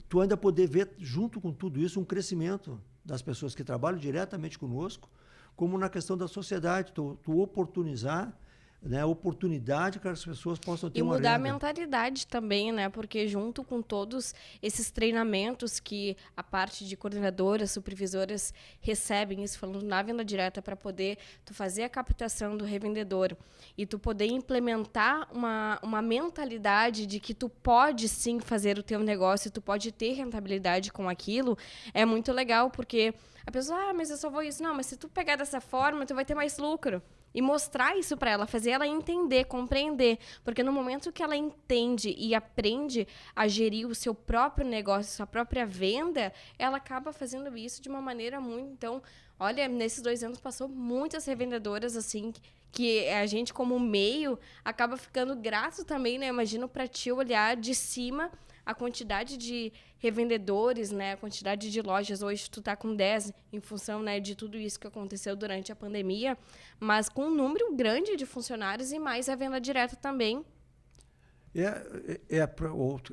tu ainda poder ver, junto com tudo isso, um crescimento das pessoas que trabalham diretamente conosco, como na questão da sociedade, tu oportunizar, né, oportunidade que as pessoas possam ter uma renda. E mudar a mentalidade também, né? Porque junto com todos esses treinamentos que a parte de coordenadoras, supervisoras recebem, isso falando na venda direta, para poder tu fazer a captação do revendedor e tu poder implementar uma mentalidade de que tu pode sim fazer o teu negócio, tu pode ter rentabilidade com aquilo, é muito legal, porque a pessoa, mas eu só vou isso. Não, mas se tu pegar dessa forma, tu vai ter mais lucro. E mostrar isso para ela, fazer ela entender, compreender. Porque no momento que ela entende e aprende a gerir o seu próprio negócio, sua própria venda, ela acaba fazendo isso de uma maneira muito... Então, Olha, nesses 2 anos passou muitas revendedoras, assim, que a gente, como meio, acaba ficando grato também, né? Imagino para ti olhar de cima a quantidade de revendedores, né? A quantidade de lojas. Hoje tu tá com 10 em função, né, de tudo isso que aconteceu durante a pandemia, mas com um número grande de funcionários e mais a venda direta também.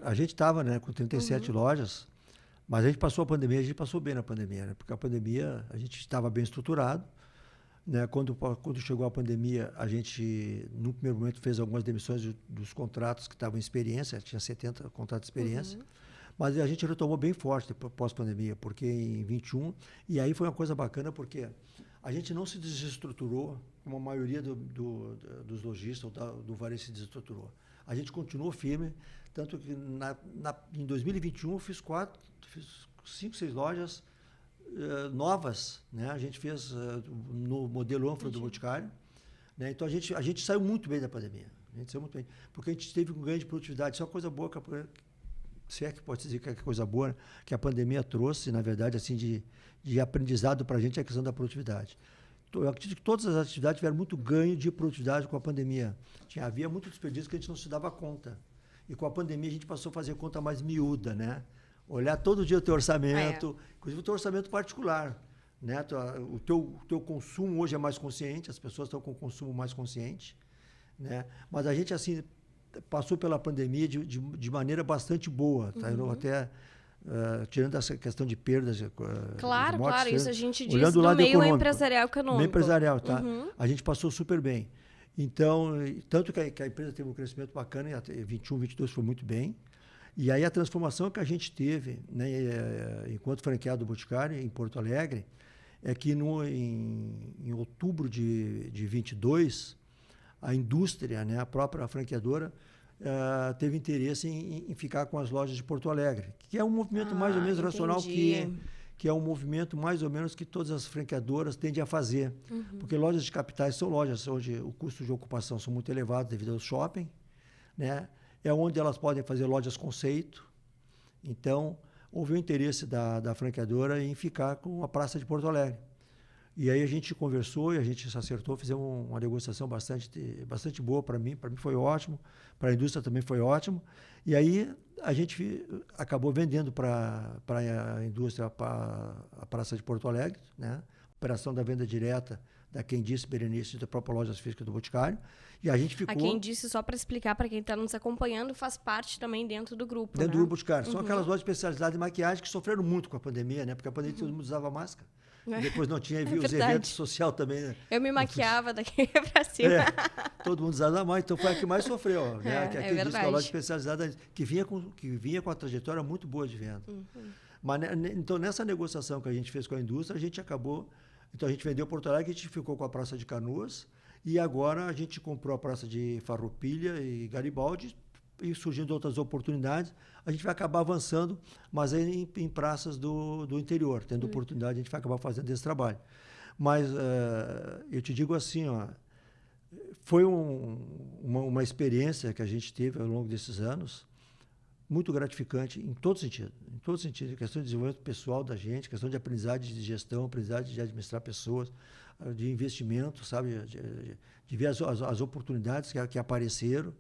A gente estava, né, com 37 lojas, mas a gente passou a pandemia, a gente passou bem na pandemia, né? Porque a pandemia a gente estava bem estruturado, né? Quando chegou a pandemia, a gente, no primeiro momento, fez algumas demissões dos contratos que estavam em experiência, tinha 70 contratos de experiência, mas a gente retomou bem forte pós-pandemia, porque em 21, e aí foi uma coisa bacana, porque a gente não se desestruturou, como a maioria dos lojistas do varejo se desestruturou. A gente continuou firme, tanto que em 2021 eu fiz 5, 6 lojas novas, né? A gente fez no modelo ânfora do Boticário, né? Então a gente saiu muito bem da pandemia. A gente saiu muito bem, porque a gente teve um ganho de produtividade. Isso é uma coisa boa, se é que pode dizer que é coisa boa, que a pandemia trouxe, na verdade, assim, de aprendizado para a gente, é a questão da produtividade. Eu acredito que todas as atividades tiveram muito ganho de produtividade com a pandemia. Havia muito desperdício que a gente não se dava conta. E com a pandemia a gente passou a fazer conta mais miúda, né? Olhar todo dia o teu orçamento, inclusive o teu orçamento particular, né? O teu consumo hoje é mais consciente, as pessoas estão com o consumo mais consciente, né? Mas a gente, assim, passou pela pandemia de maneira bastante boa, tá? Eu até... tirando essa questão de perdas, claro, de mortes, claro, isso a gente diz olhando do o lado meio econômico, empresarial econômico. meio empresarial, tá? A gente passou super bem. Então, tanto que a empresa teve um crescimento bacana, em 21, 22 foi muito bem. E aí a transformação que a gente teve, né, enquanto franqueado do Boticário, em Porto Alegre, é que em outubro de 22, a indústria, né, a própria franqueadora, teve interesse em ficar com as lojas de Porto Alegre, que é um movimento mais ou menos racional, que é um movimento mais ou menos que todas as franqueadoras tendem a fazer. Porque lojas de capitais são lojas onde o custo de ocupação são muito elevados devido ao shopping, né? É onde elas podem fazer lojas conceito. Então, houve o interesse da franqueadora em ficar com a Praça de Porto Alegre. E aí a gente conversou e a gente se acertou, fizemos uma negociação bastante boa para mim foi ótimo, para a indústria também foi ótimo. E aí a gente acabou vendendo para a indústria a Praça de Porto Alegre, né? Operação da venda direta da Quem Disse, Berenice, da própria Lojas Físicas do Boticário. E a gente ficou... A Quem Disse, só para explicar para quem está nos acompanhando, faz parte também dentro do grupo, dentro do né? Grupo Boticário. São aquelas lojas especializadas em maquiagem que sofreram muito com a pandemia, né? Porque a pandemia todo mundo usava máscara. E depois não tinha, os eventos sociais também, né? Eu me maquiava daqui para cima. Todo mundo usava mais, então foi a que mais sofreu, né? Que verdade. Disse, que é a loja especializada que vinha com a trajetória muito boa de venda. Mas, então, nessa negociação que a gente fez com a indústria, a gente acabou... Então, a gente vendeu Porto Alegre, a gente ficou com a Praça de Canoas, e agora a gente comprou a Praça de Farroupilha e Garibaldi, e surgindo outras oportunidades, a gente vai acabar avançando, mas aí em praças do interior, tendo oportunidade, a gente vai acabar fazendo esse trabalho. Mas eu te digo assim, ó, foi uma experiência que a gente teve ao longo desses anos, muito gratificante em todo sentido, questão de desenvolvimento pessoal da gente, questão de aprendizagem de gestão, aprendizagem de administrar pessoas, de investimento, sabe, de ver as oportunidades que apareceram.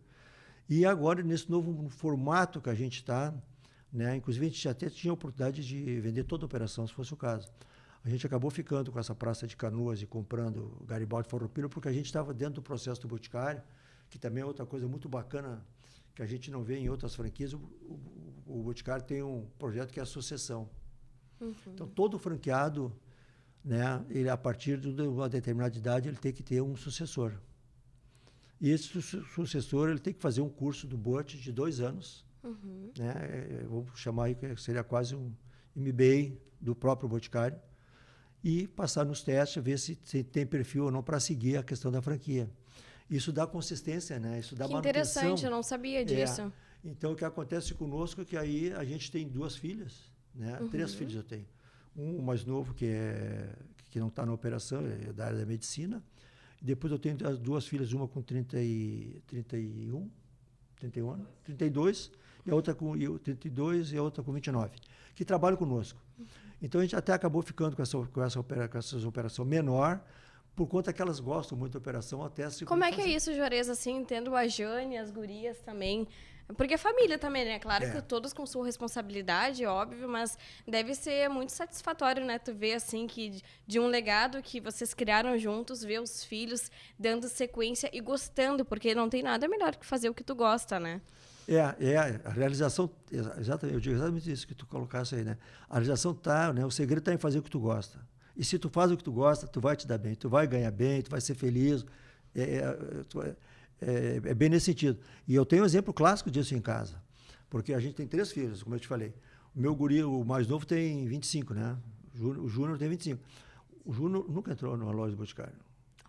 E agora, nesse novo formato que a gente está, né, inclusive a gente até tinha a oportunidade de vender toda a operação, se fosse o caso. A gente acabou ficando com essa Praça de Canoas e comprando Garibaldi e Farroupilha, porque a gente estava dentro do processo do Boticário, que também é outra coisa muito bacana que a gente não vê em outras franquias. O Boticário tem um projeto que é a sucessão. Então, todo franqueado, né, ele, a partir de uma determinada idade, ele tem que ter um sucessor. E esse sucessor ele tem que fazer um curso do BOT de 2 anos. Né? Vou chamar aí que seria quase um MBA do próprio Boticário. E passar nos testes, ver se tem perfil ou não para seguir a questão da franquia. Isso dá consistência, né? Isso dá manutenção. Interessante, eu não sabia disso. Então, o que acontece conosco é que aí a gente tem 2 filhas, né? 3 filhos eu tenho. Um mais novo, que não está na operação, é da área da medicina. Depois eu tenho as 2 filhas, uma com 32, e a outra com 32 e a outra com 29, que trabalham conosco. Então, a gente até acabou ficando com essa operação menor, por conta que elas gostam muito da operação, até se... Como é que é isso, Juarez, assim, tendo a Jane, as gurias também? Porque é família também, né? Claro que todos com sua responsabilidade, óbvio, mas deve ser muito satisfatório, né? Tu ver, assim, que de um legado que vocês criaram juntos, ver os filhos dando sequência e gostando, porque não tem nada melhor que fazer o que tu gosta, né? A realização, exatamente, eu digo exatamente isso que tu colocasse aí, né? A realização tá, né? O segredo está em fazer o que tu gosta. E se tu faz o que tu gosta, tu vai te dar bem, tu vai ganhar bem, tu vai ser feliz. É bem nesse sentido. E eu tenho um exemplo clássico disso em casa, porque a gente tem 3 filhos, como eu te falei. O meu guri, o mais novo, tem 25, né? O Júnior tem 25. O Júnior nunca entrou numa loja do Boticário.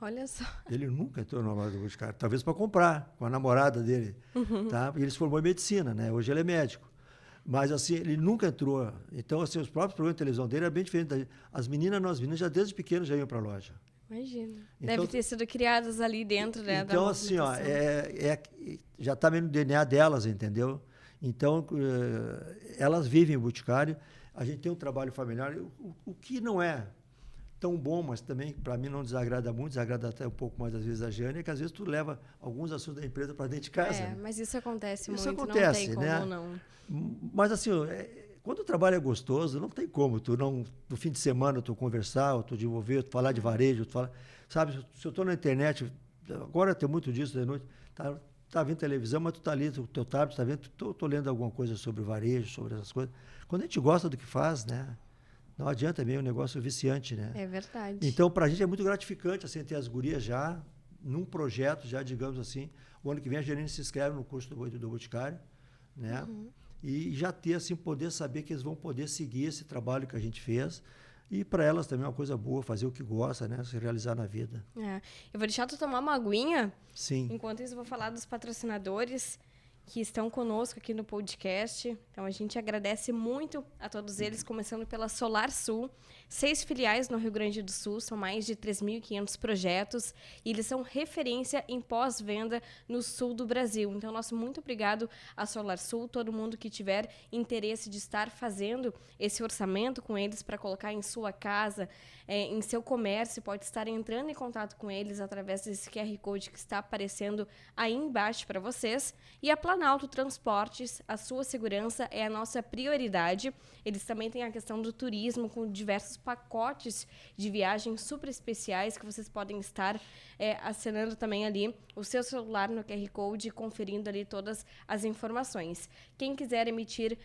Olha só. Ele nunca entrou numa loja do Boticário, talvez para comprar, com a namorada dele. Tá? E ele se formou em medicina, né? Hoje ele é médico. Mas, assim, ele nunca entrou. Então, assim, os próprios programas de televisão dele eram bem diferentes. As meninas já desde pequenos já iam para a loja. Imagina. Então, deve ter sido criadas ali dentro, né? Então, assim, ó, já está no DNA delas, entendeu? Então, elas vivem o Boticário. A gente tem um trabalho familiar, o que não é tão bom, mas também, para mim, não desagrada muito, desagrada até um pouco mais, às vezes, a Jane, é que, às vezes, tu leva alguns assuntos da empresa para dentro de casa. Né? Mas isso acontece muito, acontece, não tem como, né? Mas, assim, quando o trabalho é gostoso, não tem como tu não, no fim de semana, tu conversar, ou tu desenvolver, tu falar de varejo, tu falar, sabe, se eu estou na internet, agora tem muito disso de noite, tá vendo televisão, mas tu tá ali, o teu tablet tá vendo, tô lendo alguma coisa sobre varejo, sobre essas coisas. Quando a gente gosta do que faz, né, não adianta mesmo, é um negócio viciante, né? É verdade. Então, pra gente é muito gratificante, assim, ter as gurias já, num projeto, já, digamos assim, o ano que vem a Janine se inscreve no curso do Boticário, né? E já ter, assim, poder saber que eles vão poder seguir esse trabalho que a gente fez. E para elas também é uma coisa boa, fazer o que gosta, né? Se realizar na vida. Eu vou deixar tu tomar uma aguinha. Sim. Enquanto isso, eu vou falar dos patrocinadores que estão conosco aqui no podcast. Então, a gente agradece muito a todos eles, começando pela Solar Sul. 6 filiais no Rio Grande do Sul, são mais de 3.500 projetos e eles são referência em pós-venda no sul do Brasil. Então, nosso muito obrigado à Solar Sul, todo mundo que tiver interesse de estar fazendo esse orçamento com eles para colocar em sua casa, em seu comércio, pode estar entrando em contato com eles através desse QR Code que está aparecendo aí embaixo para vocês. E a Planalto Transportes, a sua segurança é a nossa prioridade. Eles também têm a questão do turismo, com diversos pacotes de viagens super especiais que vocês podem estar assinando também ali o seu celular no QR Code, conferindo ali todas as informações. Quem quiser emitir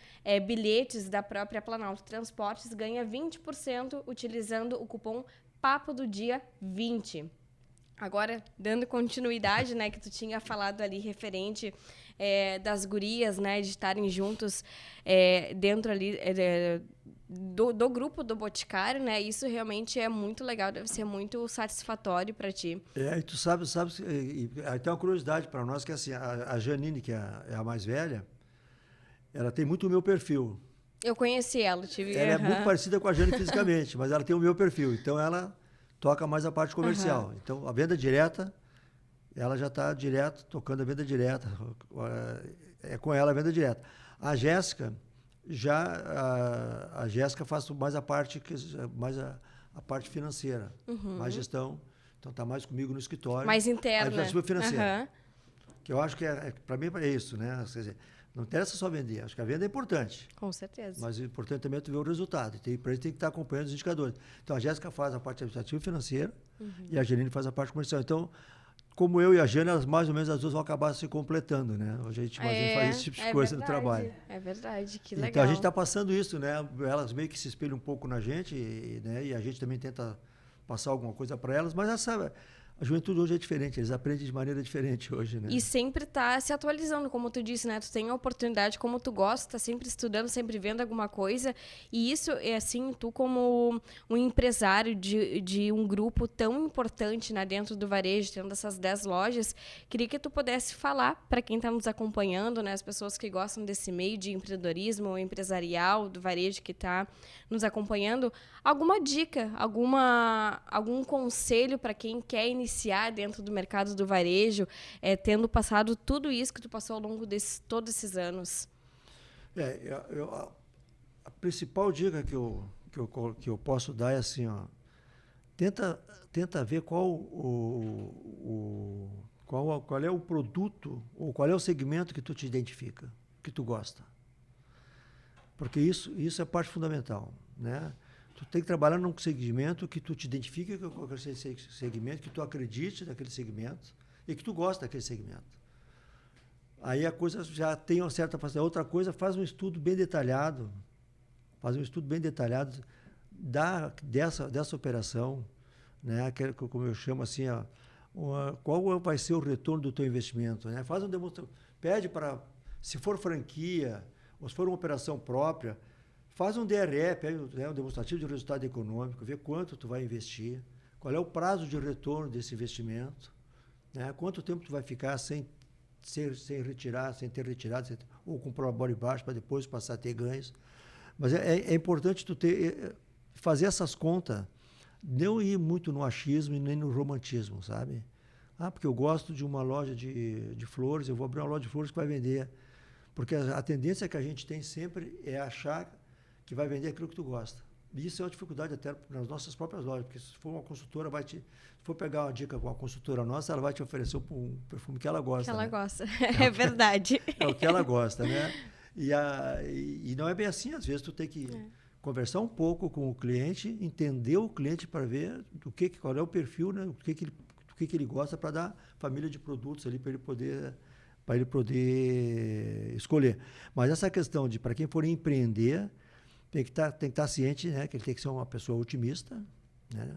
bilhetes da própria Planalto Transportes ganha 20% utilizando o cupom Papo do Dia 20. Agora, dando continuidade, né, que tu tinha falado ali referente das gurias, né, de estarem juntos dentro ali do grupo do Boticário, né, isso realmente é muito legal, deve ser muito satisfatório para ti. E tu sabe, tem uma curiosidade para nós, que assim, a Janine, que é a mais velha, ela tem muito o meu perfil. Eu conheci ela, Ela é muito parecida com a Jane fisicamente, mas ela tem o meu perfil, então ela toca mais a parte comercial. Então, a venda direta, ela já está direto, tocando a venda direta. É com ela a venda direta. A Jéssica, a Jéssica faz mais a parte, a parte financeira, mais gestão. Então, está mais comigo no escritório. Mais interna. A gestão financeira. Que eu acho que, para mim, é isso, né? Quer dizer, não interessa só vender. Acho que a venda é importante. Com certeza. Mas o importante também é tu ver o resultado. Para isso tem que estar acompanhando os indicadores. Então, a Jéssica faz a parte administrativa e financeira e a Janine faz a parte comercial. Então, como eu e a Jane, elas mais ou menos as duas vão acabar se completando, né? Hoje a gente faz esse tipo de coisa no trabalho. É verdade, que legal. Então, a gente está passando isso, né? Elas meio que se espelham um pouco na gente, né? E a gente também tenta passar alguma coisa para elas, mas essa... A juventude hoje é diferente, eles aprendem de maneira diferente hoje, né? E sempre tá se atualizando, como tu disse, né? Tu tem a oportunidade, como tu gosta, tá sempre estudando, sempre vendo alguma coisa. E isso é assim, tu como um empresário de um grupo tão importante, né, dentro do varejo, tendo essas 10 lojas, queria que tu pudesse falar para quem está nos acompanhando, né, as pessoas que gostam desse meio de empreendedorismo empresarial, do varejo que está nos acompanhando, alguma dica, algum conselho para quem quer iniciar dentro do mercado do varejo, tendo passado tudo isso que tu passou ao longo de todos esses anos? A principal dica que eu posso dar é assim, ó, tenta ver qual é o produto ou qual é o segmento que tu te identifica, que tu gosta. Porque isso é parte fundamental, né? Tu tem que trabalhar num segmento que tu te identifique com aquele segmento, que tu acredite naquele segmento e que tu gosta daquele segmento. Aí a coisa já tem uma certa facilidade. Outra coisa, faz um estudo bem detalhado, dessa operação, né? Que, como eu chamo assim, ó, qual vai ser o retorno do teu investimento, né? Faz pede para, se for franquia ou se for uma operação própria, faz um DRE, pega, né, um demonstrativo de resultado econômico, vê quanto tu vai investir, qual é o prazo de retorno desse investimento, né? Quanto tempo tu vai ficar sem ter retirado, ou com prolabore baixo para depois passar a ter ganhos. Mas é importante tu fazer essas contas, não ir muito no achismo e nem no romantismo, sabe? Porque eu gosto de uma loja de flores, eu vou abrir uma loja de flores que vai vender. Porque a tendência que a gente tem sempre é achar que vai vender aquilo que tu gosta. E isso é uma dificuldade até nas nossas próprias lojas, porque se for uma consultora, se for pegar uma dica com uma consultora nossa, ela vai te oferecer um perfume que ela gosta. Que ela né? gosta, é verdade. É o que ela gosta, né? E não é bem assim, às vezes tu tem que conversar um pouco com o cliente, entender o cliente para ver qual é o perfil, né? Do que ele gosta, para dar família de produtos ali para ele poder escolher. Mas essa questão de, para quem for empreender, tem que estar ciente, né, que ele tem que ser uma pessoa otimista, né,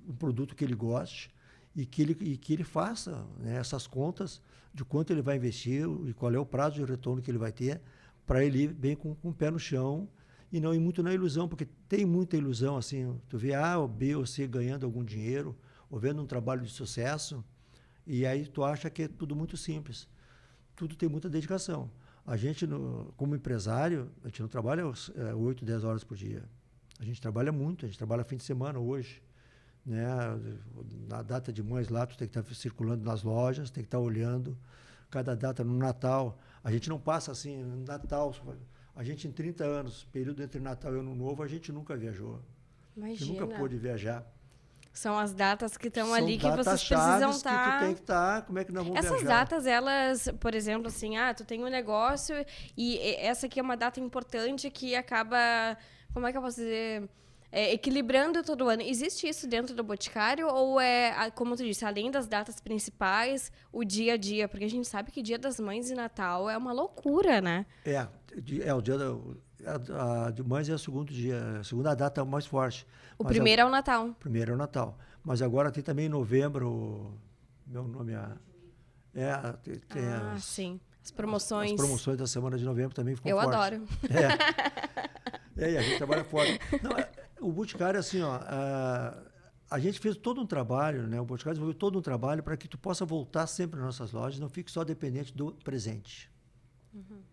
um produto que ele goste e que ele faça, né, essas contas de quanto ele vai investir e qual é o prazo de retorno que ele vai ter, para ele ir bem com o pé no chão e não ir muito na ilusão, porque tem muita ilusão, assim, tu vê A ou B ou C ganhando algum dinheiro ou vendo um trabalho de sucesso e aí tu acha que é tudo muito simples. Tudo tem muita dedicação. A gente, como empresário, a gente não trabalha 8, 10 horas por dia. A gente trabalha muito, a gente trabalha fim de semana hoje. Né? Na data de Mães lá, tu tem que estar circulando nas lojas, tem que estar olhando. Cada data, no Natal, a gente não passa assim, no Natal, a gente em 30 anos, período entre Natal e Ano Novo, a gente nunca viajou. Imagina. A gente nunca pôde viajar. São as datas que estão ali que vocês chaves precisam estar. Que tu tem que estar. Como é que nós vamos Essas viajar? datas, elas, por exemplo, assim, tu tem um negócio e essa aqui é uma data importante que acaba, como é que eu posso dizer, equilibrando todo ano. Existe isso dentro do Boticário ou como tu disse, além das datas principais, o dia a dia? Porque a gente sabe que Dia das Mães e Natal é uma loucura, né? O dia de Mães é o segundo dia, a segunda data mais forte. O primeiro é o Natal. O primeiro é o Natal. Mas agora tem também em novembro, meu nome tem sim. As promoções. As promoções da semana de novembro também ficam fortes. Eu adoro. E a gente trabalha forte. O Boticário, assim, a gente fez todo um trabalho, né? O Boticário desenvolveu todo um trabalho para que tu possa voltar sempre nas nossas lojas, não fique só dependente do presente.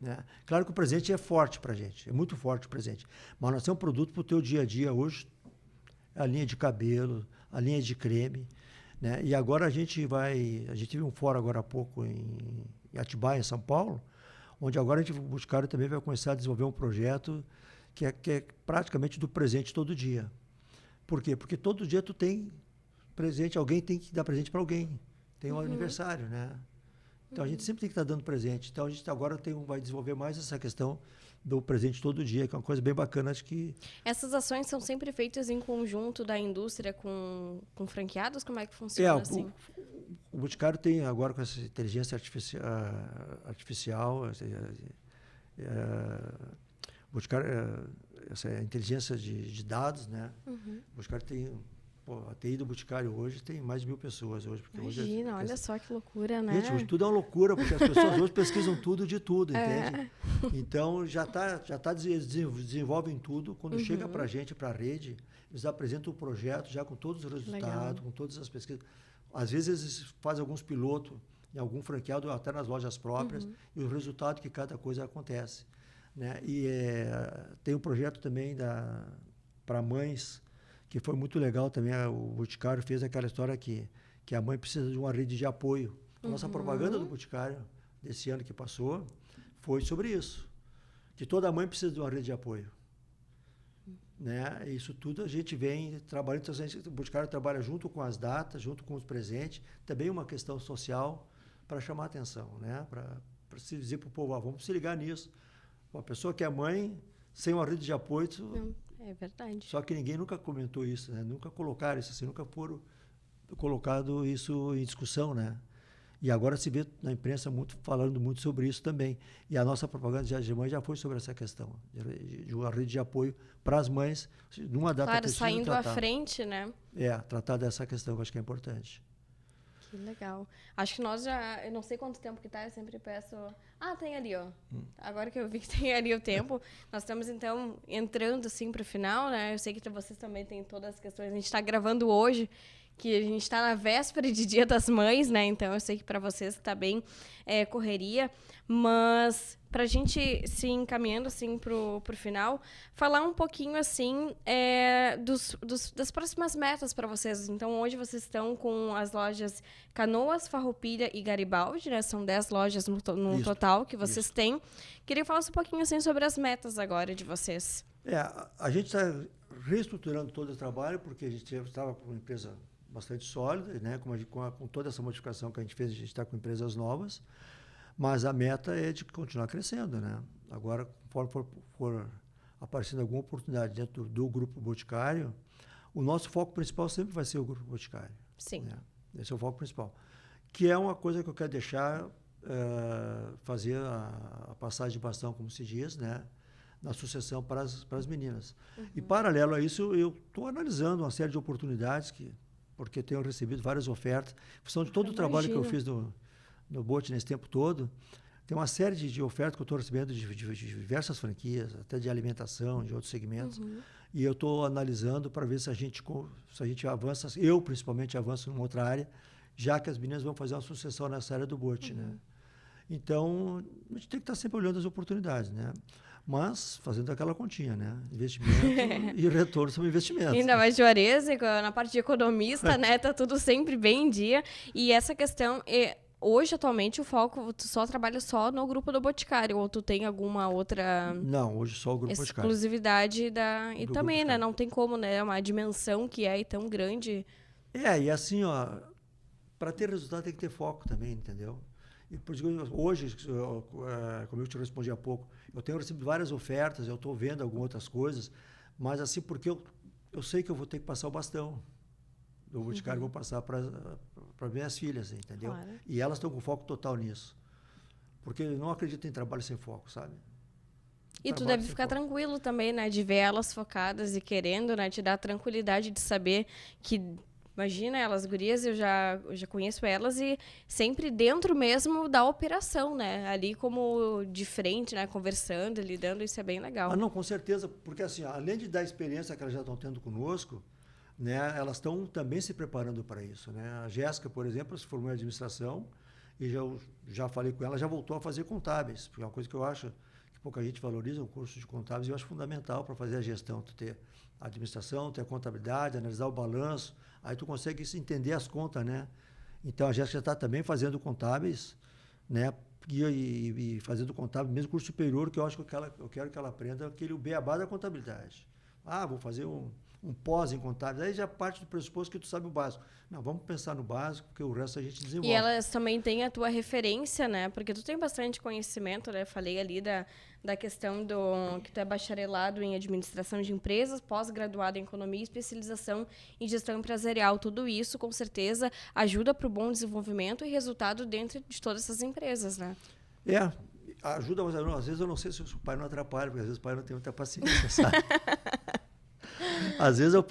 Né? Claro que o presente é forte para a gente, é muito forte o presente. Mas nós temos um produto para o teu dia a dia hoje, a linha de cabelo, a linha de creme, né? E agora a gente teve um fórum agora há pouco em Atibaia, em São Paulo, onde agora o Boticário também vai começar a desenvolver um projeto que é praticamente do presente todo dia. Por quê? Porque todo dia tu tem presente, alguém tem que dar presente para alguém. Tem um aniversário, né? Então, a gente sempre tem que estar dando presente. Então, a gente agora vai desenvolver mais essa questão do presente todo dia, que é uma coisa bem bacana. Acho que... Essas ações são sempre feitas em conjunto da indústria com franqueados? Como é que funciona assim? O Boticário tem agora com essa inteligência artificial Boticário, essa inteligência de dados, né? O Boticário tem... a TI do Boticário hoje tem mais de 1.000 pessoas hoje. Imagina, olha só que loucura, né? Gente, hoje tudo é uma loucura, porque as pessoas hoje pesquisam tudo de tudo, entende? Então, desenvolvem tudo. Quando chega para a gente, para a rede, eles apresentam o projeto já com todos os resultados, com todas as pesquisas. Às vezes, eles fazem alguns pilotos em algum franqueado, até nas lojas próprias, e o resultado que cada coisa acontece. Né? E tem um projeto também para mães, que foi muito legal também. O Boticário fez aquela história que a mãe precisa de uma rede de apoio. A nossa propaganda do Boticário desse ano que passou foi sobre isso. que toda mãe precisa de uma rede de apoio. Né? Isso tudo a gente vem trabalhando, então o Boticário trabalha junto com as datas, junto com os presentes, também uma questão social para chamar a atenção, né? Para se dizer para o povo, vamos se ligar nisso. Uma pessoa que é mãe, sem uma rede de apoio... É verdade. Só que ninguém nunca comentou isso, né? Nunca colocaram isso assim, nunca foram colocado isso em discussão, né? E agora se vê na imprensa falando muito sobre isso também. E a nossa propaganda de Dia das Mães já foi sobre essa questão, de uma rede de apoio para as mães, numa data claro, saindo à frente, né? Tratar dessa questão, que eu acho que é importante. Que legal. Acho que nós já... Eu não sei quanto tempo que tá, eu sempre peço... tem ali, ó. Agora que eu vi que tem ali o tempo. Nós estamos, então, entrando, assim, para o final, né? Eu sei que vocês também têm todas as questões. A gente está gravando hoje, que a gente está na véspera de Dia das Mães, né? Então, eu sei que para vocês está bem correria. Mas, para a gente se encaminhando, assim, pro final, falar um pouquinho, assim, das próximas metas para vocês. Então, hoje vocês estão com as lojas Canoas, Farroupilha e Garibaldi, né? São 10 lojas no total que vocês têm. Queria falar um pouquinho, assim, sobre as metas agora de vocês. A gente está reestruturando todo o trabalho, porque a gente estava com uma empresa bastante sólida, né? Com toda essa modificação que a gente fez, a gente está com empresas novas, mas a meta é de continuar crescendo, né? Agora, conforme for aparecendo alguma oportunidade dentro do Grupo Boticário, o nosso foco principal sempre vai ser o Grupo Boticário. Sim. Né? Esse é o foco principal. Que é uma coisa que eu quero deixar, fazer a passagem de bastão, como se diz, né? Na sucessão para as meninas. E, paralelo a isso, eu estou analisando uma série de oportunidades, porque tenho recebido várias ofertas, em função de todo o trabalho que eu fiz no Bote nesse tempo todo. Tem uma série de ofertas que eu estou recebendo de diversas franquias, até de alimentação, de outros segmentos. E eu estou analisando para ver se a gente avança, eu principalmente avanço numa outra área, já que as meninas vão fazer uma sucessão nessa área do Bote, né? Então, a gente tem que estar sempre olhando as oportunidades, né? Mas fazendo aquela continha, né? Investimento e retorno sobre investimento. Ainda mais Juarez, na parte de economista, né? Tá tudo sempre bem em dia. E essa questão, hoje, atualmente, o foco, tu só trabalha só no Grupo do Boticário, ou tu tem alguma outra... Não, hoje só o Grupo Boticário. Exclusividade da... E também, né? Não tem como, né? Uma dimensão que é tão grande. E assim, para ter resultado tem que ter foco também, entendeu? E por isso, hoje, como eu te respondi há pouco, eu tenho recebido várias ofertas, eu estou vendo algumas outras coisas, mas assim, porque eu sei que eu vou ter que passar o bastão do Boticário, vou passar para minhas filhas, entendeu? Claro. E elas estão com foco total nisso. Porque eu não acredito em trabalho sem foco, sabe? E tu deve ficar tranquilo também, né? De ver elas focadas e querendo, né? Te dar a tranquilidade de saber que... Imagina, elas gurias, eu já conheço elas e sempre dentro mesmo da operação, né? Ali como de frente, né? Conversando, lidando, isso é bem legal. Não, com certeza, porque assim, além de dar a experiência que elas já estão tendo conosco, né? Elas estão também se preparando para isso, né? A Jéssica, por exemplo, se formou em administração e já falei com ela, já voltou a fazer contábeis, porque é uma coisa que eu acho que pouca gente valoriza, o curso de contábeis, e eu acho fundamental para fazer a gestão, tu ter a administração, ter a contabilidade, analisar o balanço, aí tu consegue entender as contas, né? Então, a Jéssica está também fazendo contábeis, né? E fazendo contábil, mesmo curso superior, que eu acho que eu quero que ela aprenda aquele beabá da contabilidade. Vou fazer um pós em contábil, aí já parte do pressuposto que tu sabe o básico. Não, vamos pensar no básico, porque o resto a gente desenvolve. E elas também têm a tua referência, né? Porque tu tem bastante conhecimento, né? Falei ali da questão que tu é bacharelado em administração de empresas, pós-graduado em economia e especialização em gestão empresarial. Tudo isso, com certeza, ajuda para o bom desenvolvimento e resultado dentro de todas essas empresas, né? Ajuda, mas às vezes eu não sei se o pai não atrapalha, porque às vezes o pai não tem muita paciência, sabe? Às vezes eu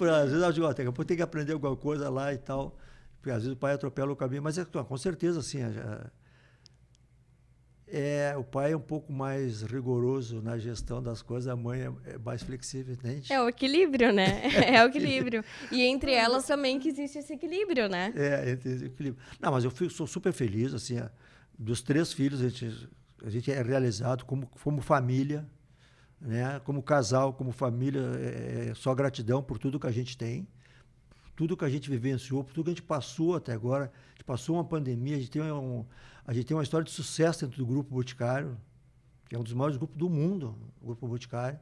digo, daqui a pouco tem que aprender alguma coisa lá e tal, porque às vezes o pai atropela o caminho, mas com certeza, assim, o pai é um pouco mais rigoroso na gestão das coisas, a mãe é mais flexível, entende? É o equilíbrio, né? É o equilíbrio. E entre elas também que existe esse equilíbrio, né? Entre esse equilíbrio. Não, mas eu sou super feliz, assim, dos 3 filhos, a gente é realizado como família, né? Como casal, como família, só gratidão por tudo que a gente tem, tudo que a gente vivenciou, por tudo que a gente passou até agora. A gente passou uma pandemia, a gente tem uma história de sucesso dentro do Grupo Boticário, que é um dos maiores grupos do mundo, o Grupo Boticário.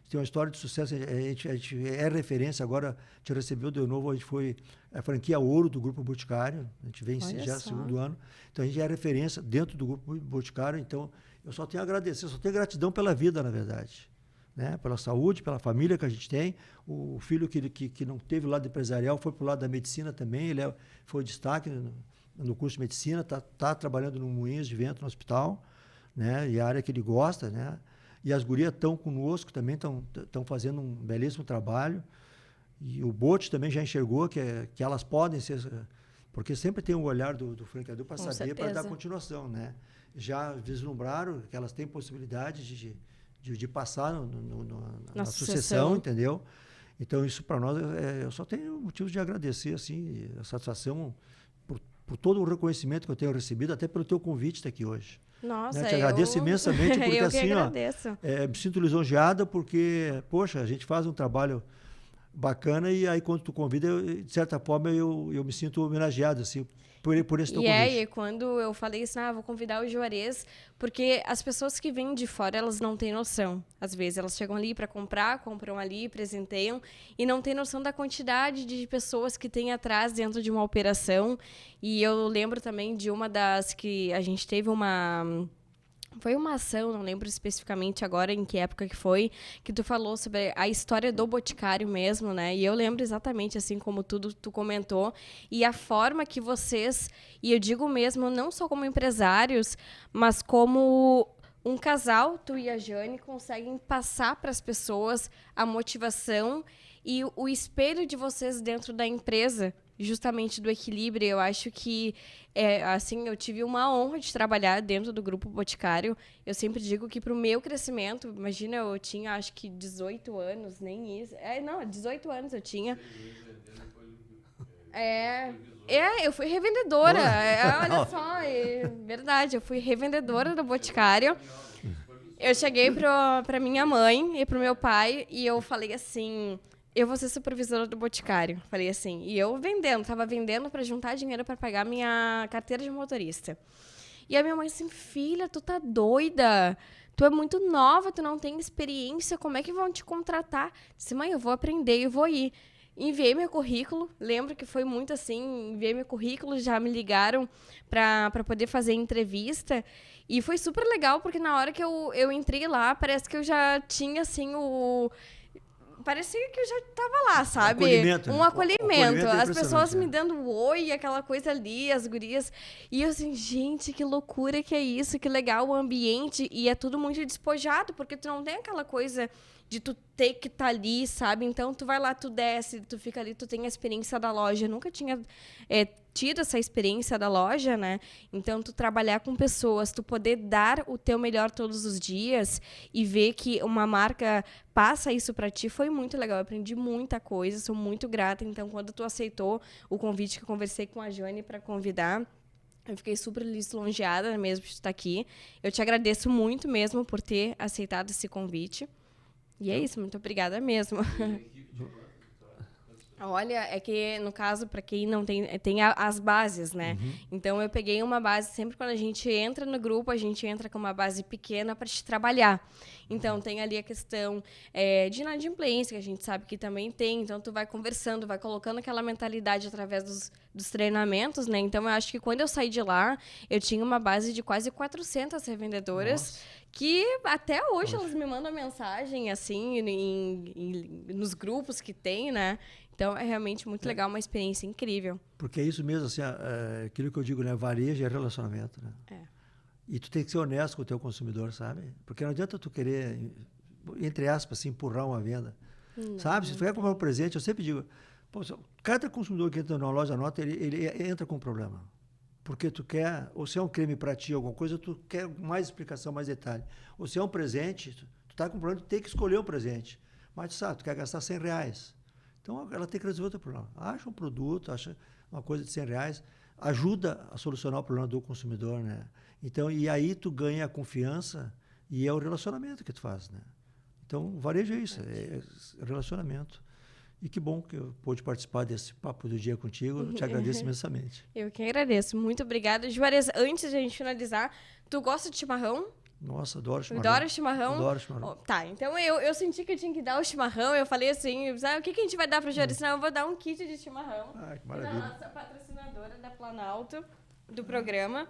Tem uma história de sucesso, a gente é referência, agora a gente recebeu de novo, a gente foi a franquia ouro do Grupo Boticário, a gente vem já no segundo ano, então a gente é referência dentro do Grupo Boticário, então eu só tenho a agradecer, só tenho gratidão pela vida, na verdade, né? Pela saúde, pela família que a gente tem, o filho que não teve o lado empresarial, foi para o lado da medicina também, ele foi destaque no curso de medicina, tá trabalhando no Moinhos de Vento, no hospital, né? E a área que ele gosta, né? E as gurias estão conosco também, estão fazendo um belíssimo trabalho. E o Bote também já enxergou que elas podem ser... Porque sempre tem o olhar do franqueador para saber, para dar continuação, né? Já vislumbraram que elas têm possibilidade de passar na sucessão, entendeu? Então, isso para nós, eu só tenho motivos de agradecer, assim, a satisfação por todo o reconhecimento que eu tenho recebido, até pelo teu convite estar aqui hoje. Nossa, né? Te agradeço imensamente, porque eu assim, agradeço. Me sinto lisonjeada, porque, poxa, a gente faz um trabalho bacana e aí quando tu convida, de certa forma, eu me sinto homenageado, assim, por esse teu convite. E quando eu falei assim, vou convidar o Juarez, porque as pessoas que vêm de fora, elas não têm noção. Às vezes, elas chegam ali para compram ali, presenteiam, e não têm noção da quantidade de pessoas que tem atrás dentro de uma operação. E eu lembro também de uma das que a gente teve Foi uma ação, não lembro especificamente agora em que época que foi, que tu falou sobre a história do Boticário mesmo, né? E eu lembro exatamente, assim como tu comentou, e a forma que vocês, e eu digo mesmo, não só como empresários, mas como um casal, tu e a Jane, conseguem passar para as pessoas a motivação e o espelho de vocês dentro da empresa, justamente do equilíbrio. Eu acho que, assim, eu tive uma honra de trabalhar dentro do Grupo Boticário. Eu sempre digo que para o meu crescimento, imagina, eu tinha, acho que 18 anos, nem isso. 18 anos eu tinha. Eu fui revendedora. Olha só, verdade, eu fui revendedora do Boticário. Eu cheguei para minha mãe e para o meu pai e eu falei assim... Eu vou ser supervisora do Boticário. Falei assim. E eu tava vendendo para juntar dinheiro para pagar minha carteira de motorista. E a minha mãe assim, filha, tu tá doida? Tu é muito nova, tu não tem experiência, como é que vão te contratar? Disse, mãe, eu vou aprender, eu vou ir. Enviei meu currículo, lembro que foi muito assim, enviei meu currículo, já me ligaram para poder fazer entrevista. E foi super legal, porque na hora que eu entrei lá, parece que eu já tinha, assim, parecia que eu já estava lá, sabe? Um acolhimento. As pessoas me dando oi, aquela coisa ali, as gurias. E eu assim, gente, que loucura que é isso, que legal o ambiente. E é tudo muito despojado, porque tu não tem aquela coisa de tu ter que estar ali, sabe? Então, tu vai lá, tu desce, tu fica ali, tu tem a experiência da loja. Eu nunca tinha tido essa experiência da loja, né? Então, tu trabalhar com pessoas, tu poder dar o teu melhor todos os dias e ver que uma marca passa isso para ti, foi muito legal. Eu aprendi muita coisa, sou muito grata. Então, quando tu aceitou o convite que eu conversei com a Jane para convidar, eu fiquei super lisonjeada mesmo de estar aqui. Eu te agradeço muito mesmo por ter aceitado esse convite. E é isso, muito obrigada mesmo. Olha, é que, no caso, para quem não tem as bases, né? Uhum. Então, eu peguei uma base, sempre quando a gente entra no grupo, a gente entra com uma base pequena para te trabalhar. Então, tem ali a questão de inadimplência, que a gente sabe que também tem. Então, tu vai conversando, vai colocando aquela mentalidade através dos treinamentos, né? Então, eu acho que quando eu saí de lá, eu tinha uma base de quase 400 revendedoras. Nossa. Que até hoje elas me mandam mensagem, assim, nos grupos que tem, né? Então, é realmente muito legal, uma experiência incrível. Porque é isso mesmo, assim, aquilo que eu digo, né? Varejo é relacionamento, né? E tu tem que ser honesto com o teu consumidor, sabe? Porque não adianta tu querer, entre aspas, assim, empurrar uma venda. Não, sabe? Se tu quer comprar um presente, eu sempre digo, pô, cada consumidor que entra numa loja nota, ele entra com um problema. Porque tu quer, ou se é um creme para ti, alguma coisa, tu quer mais explicação, mais detalhe. Ou se é um presente, tu tá com um problema, tu tem que escolher um presente. Mas tu sabe, tu quer gastar R$100. Então, ela tem que resolver o teu problema. Acha um produto, acha uma coisa de R$100, ajuda a solucionar o problema do consumidor, né? Então, e aí tu ganha a confiança e é o relacionamento que tu faz, né? Então, o varejo é isso, é relacionamento. E que bom que eu pude participar desse papo do dia contigo. Eu te agradeço imensamente. Eu que agradeço. Muito obrigada. Juarez, antes de a gente finalizar, tu gosta de chimarrão? Nossa, adoro chimarrão. Adoro chimarrão? Adoro chimarrão. Tá, então eu senti que eu tinha que dar o chimarrão. Eu falei assim, o que a gente vai dar pro Juarez? Não, eu vou dar um kit de chimarrão. Que maravilha. Da nossa patrocinadora da Planalto, do programa.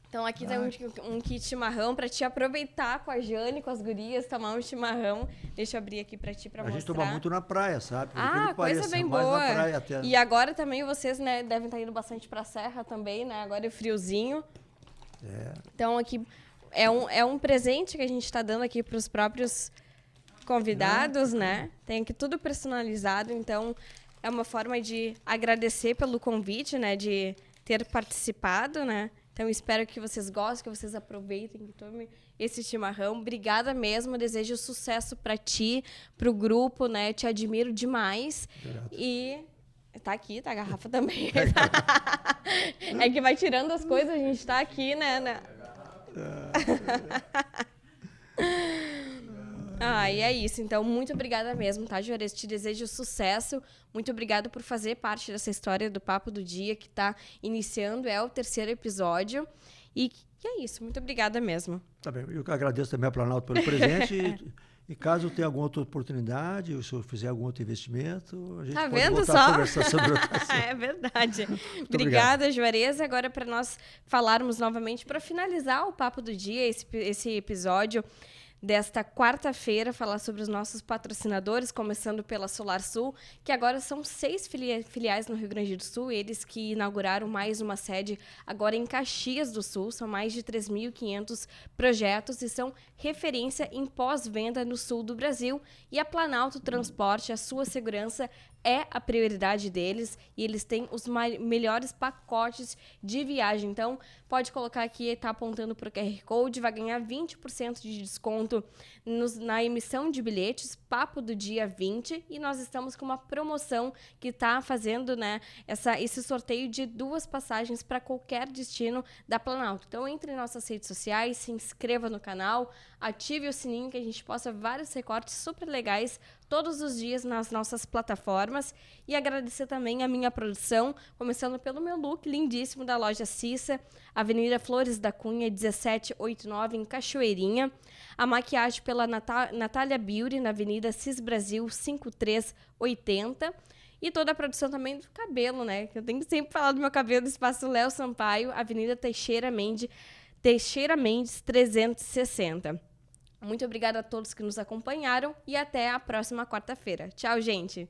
Então aqui tem um kit de chimarrão pra te aproveitar com a Jane, com as gurias, tomar um chimarrão. Deixa eu abrir aqui pra ti, pra mostrar. A gente toma muito na praia, sabe? Coisa bem mais boa. Na praia até. E agora também vocês, né, devem estar indo bastante pra serra também, né? Agora é friozinho. Então aqui é um presente que a gente está dando aqui para os próprios convidados, né? Tem aqui tudo personalizado, então é uma forma de agradecer pelo convite, né? De ter participado, né? Então espero que vocês gostem, que vocês aproveitem, que tomem esse chimarrão. Obrigada mesmo, desejo sucesso para ti, para o grupo, né? Te admiro demais. Obrigado. E tá aqui, tá a garrafa também. É que vai tirando as coisas, a gente tá aqui, né? E é isso. Então, muito obrigada mesmo, tá, Juarez? Te desejo sucesso. Muito obrigada por fazer parte dessa história do Papo do Dia que tá iniciando. É o 3º episódio. E é isso. Muito obrigada mesmo. Tá bem. Eu agradeço também a Planalto pelo presente. E caso tenha alguma outra oportunidade, ou se eu fizer algum outro investimento, a gente pode voltar a conversar sobre outra assunto. É verdade. Obrigada, Juarez. Agora, para nós falarmos novamente, para finalizar o Papo do Dia, esse episódio desta quarta-feira, falar sobre os nossos patrocinadores, começando pela Solar Sul, que agora são 6 filiais no Rio Grande do Sul, eles que inauguraram mais uma sede agora em Caxias do Sul, são mais de 3.500 projetos e são referência em pós-venda no sul do Brasil, e a Planalto Transporte, a sua segurança é a prioridade deles e eles têm os melhores pacotes de viagem. Então, pode colocar aqui, está apontando para o QR Code, vai ganhar 20% de desconto na emissão de bilhetes, Papo do Dia 20, e nós estamos com uma promoção que está fazendo, né, esse sorteio de 2 passagens para qualquer destino da Planalto. Então, entre em nossas redes sociais, se inscreva no canal, ative o sininho que a gente posta vários recortes super legais todos os dias nas nossas plataformas, e agradecer também a minha produção, começando pelo meu look lindíssimo da loja Cissa, Avenida Flores da Cunha, 1789, em Cachoeirinha, a maquiagem pela Natália Beauty, na Avenida Cis Brasil, 5380, e toda a produção também do cabelo, né? Eu tenho que sempre falar do meu cabelo, do Espaço Léo Sampaio, Avenida Teixeira Mendes, 360. Muito obrigada a todos que nos acompanharam e até a próxima quarta-feira. Tchau, gente!